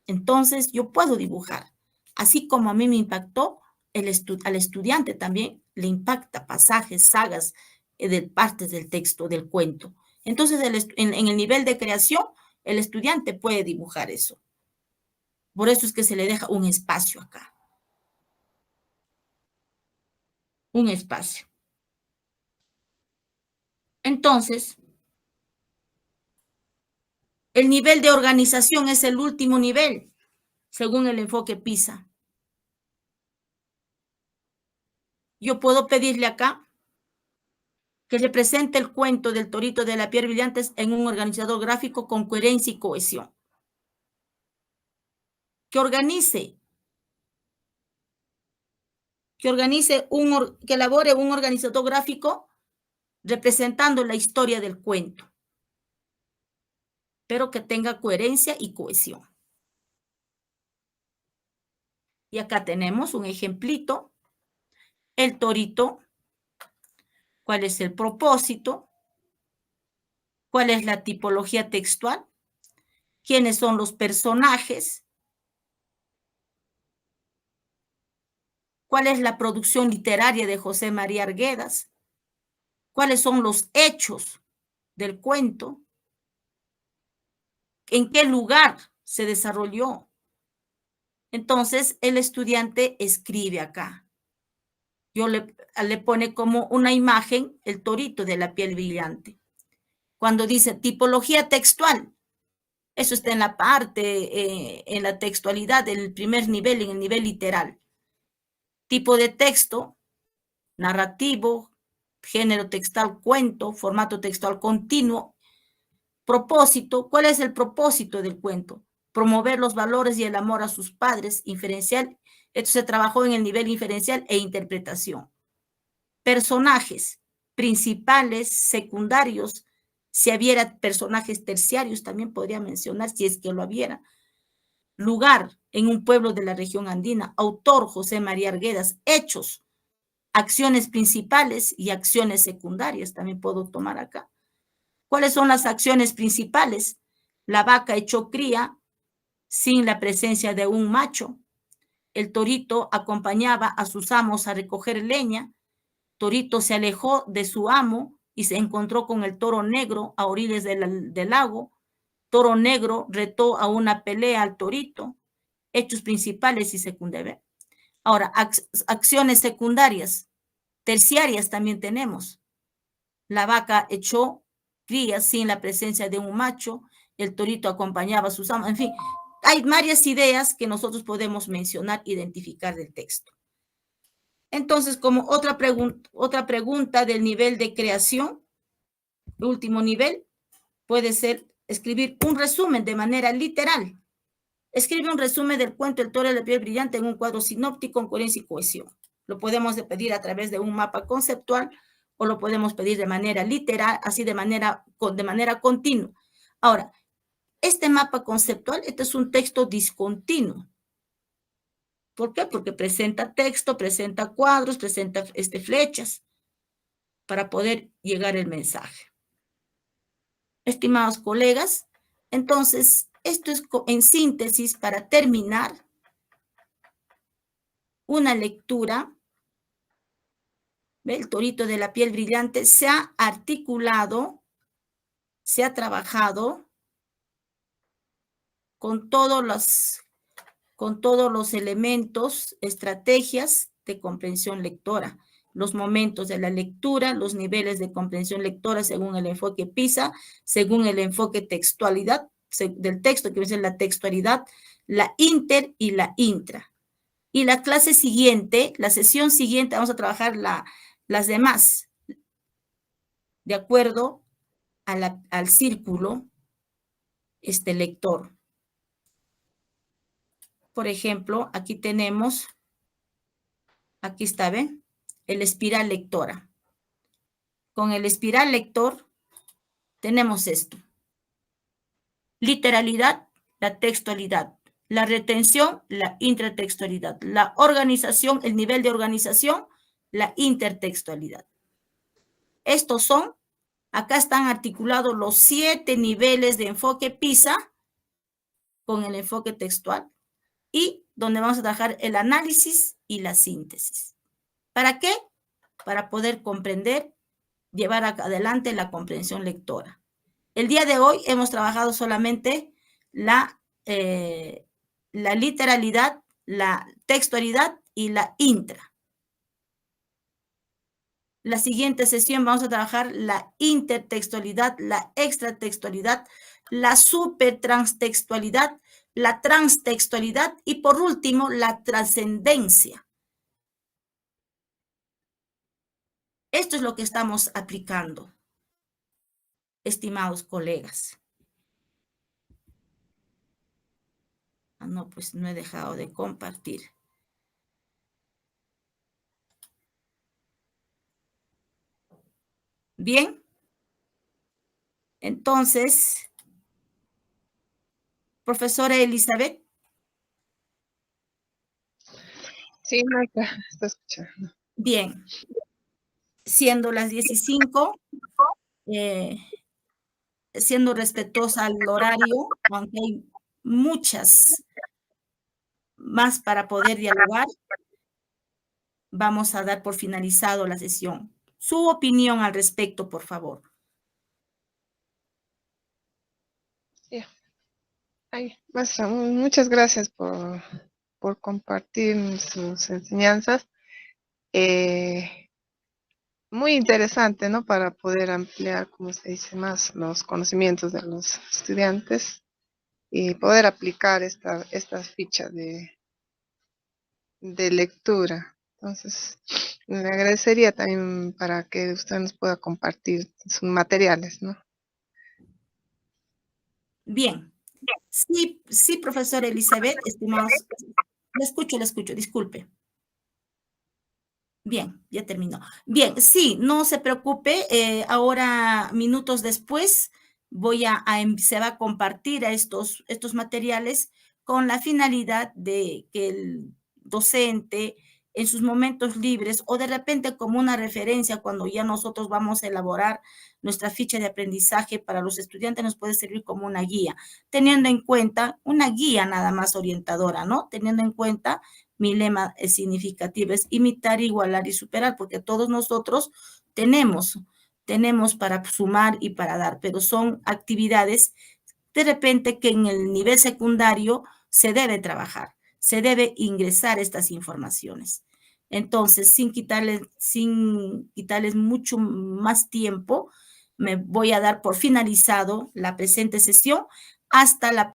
Entonces yo puedo dibujar, así como a mí me impactó, al estudiante también le impacta pasajes, sagas de partes del texto, del cuento. Entonces en el nivel de creación, el estudiante puede dibujar eso. Por eso es que se le deja un espacio acá. Un espacio. Entonces, el nivel de organización es el último nivel, según el enfoque PISA. Yo puedo pedirle acá que represente el cuento del torito de la piel brillante en un organizador gráfico con coherencia y cohesión. Que elabore un organizador gráfico representando la historia del cuento, pero que tenga coherencia y cohesión. Y acá tenemos un ejemplito, el torito, cuál es el propósito, cuál es la tipología textual, quiénes son los personajes, cuál es la producción literaria de José María Arguedas, cuáles son los hechos del cuento, en qué lugar se desarrolló. Entonces, el estudiante escribe acá. Le pone como una imagen el torito de la piel brillante. Cuando dice tipología textual, eso está en la parte, en la textualidad del primer nivel, en el nivel literal. Tipo de texto, narrativo, género textual, cuento, formato textual continuo. Propósito, ¿cuál es el propósito del cuento? Promover los valores y el amor a sus padres, inferencial. Esto se trabajó en el nivel inferencial e interpretación. Personajes principales, secundarios, si hubiera personajes terciarios, también podría mencionar si es que lo hubiera. Lugar, en un pueblo de la región andina. Autor, José María Arguedas. Hechos, acciones principales y acciones secundarias, también puedo tomar acá. ¿Cuáles son las acciones principales? La vaca echó cría sin la presencia de un macho. El torito acompañaba a sus amos a recoger leña. Torito se alejó de su amo y se encontró con el toro negro a orillas del lago. Toro negro retó a una pelea al torito. Hechos principales y secundarios. Ahora, acciones secundarias, terciarias también tenemos. La vaca echó crías sin la presencia de un macho, el torito acompañaba a sus amos, en fin, hay varias ideas que nosotros podemos mencionar, identificar del texto. Entonces, como otra pregunta del nivel de creación, el último nivel, puede ser escribir un resumen de manera literal. Escribe un resumen del cuento El toro de la piel brillante en un cuadro sinóptico con coherencia y cohesión. Lo podemos pedir a través de un mapa conceptual o lo podemos pedir de manera literal, así de manera continua. Ahora, este mapa conceptual, este es un texto discontinuo. ¿Por qué? Porque presenta texto, presenta cuadros, presenta flechas para poder llegar el mensaje. Estimados colegas, entonces, esto es en síntesis para terminar una lectura. El torito de la piel brillante se ha articulado, se ha trabajado con todos los elementos, estrategias de comprensión lectora, los momentos de la lectura, los niveles de comprensión lectora según el enfoque PISA, según el enfoque textualidad del texto, que es la textualidad, la inter y la intra. Y la clase siguiente, la sesión siguiente, vamos a trabajar las demás, de acuerdo al círculo lector. Por ejemplo, aquí tenemos, aquí está, ¿ven? El espiral lectora. Con el espiral lector tenemos esto. Literalidad, la textualidad. La retención, la intertextualidad. La organización, el nivel de organización, la intertextualidad. Estos son, acá están articulados los 7 niveles de enfoque PISA con el enfoque textual y donde vamos a trabajar el análisis y la síntesis. ¿Para qué? Para poder comprender, llevar adelante la comprensión lectora. El día de hoy hemos trabajado solamente la literalidad, la textualidad y la intra. La siguiente sesión vamos a trabajar la intertextualidad, la extratextualidad, la supertranstextualidad, la transtextualidad y por último la trascendencia. Esto es lo que estamos aplicando, estimados colegas. No, pues no he dejado de compartir. Bien. Entonces, profesora Elizabeth. Sí, Marta, está escuchando. Bien. Siendo las 15, siendo respetuosa al horario, aunque hay muchas más para poder dialogar, vamos a dar por finalizado la sesión. Su opinión al respecto, por favor. Ya. Ay, maestra, muchas gracias por compartir sus enseñanzas. Muy interesante, ¿no? Para poder ampliar, como se dice, más los conocimientos de los estudiantes y poder aplicar estas fichas de lectura. Entonces, le agradecería también para que usted nos pueda compartir sus materiales, ¿no? Bien. Sí, sí, profesora Elizabeth, estimados, le escucho, disculpe. Bien, ya terminó. Bien, sí, no se preocupe. Ahora, minutos después, se va a compartir a estos materiales con la finalidad de que el docente en sus momentos libres o de repente como una referencia cuando ya nosotros vamos a elaborar nuestra ficha de aprendizaje para los estudiantes nos puede servir como una guía, teniendo en cuenta una guía nada más orientadora, ¿no? Teniendo en cuenta mi lema es significativo, es imitar, igualar y superar, porque todos nosotros tenemos para sumar y para dar, pero son actividades de repente que en el nivel secundario se debe trabajar, se debe ingresar estas informaciones. Entonces, sin quitarles mucho más tiempo, me voy a dar por finalizado la presente sesión hasta la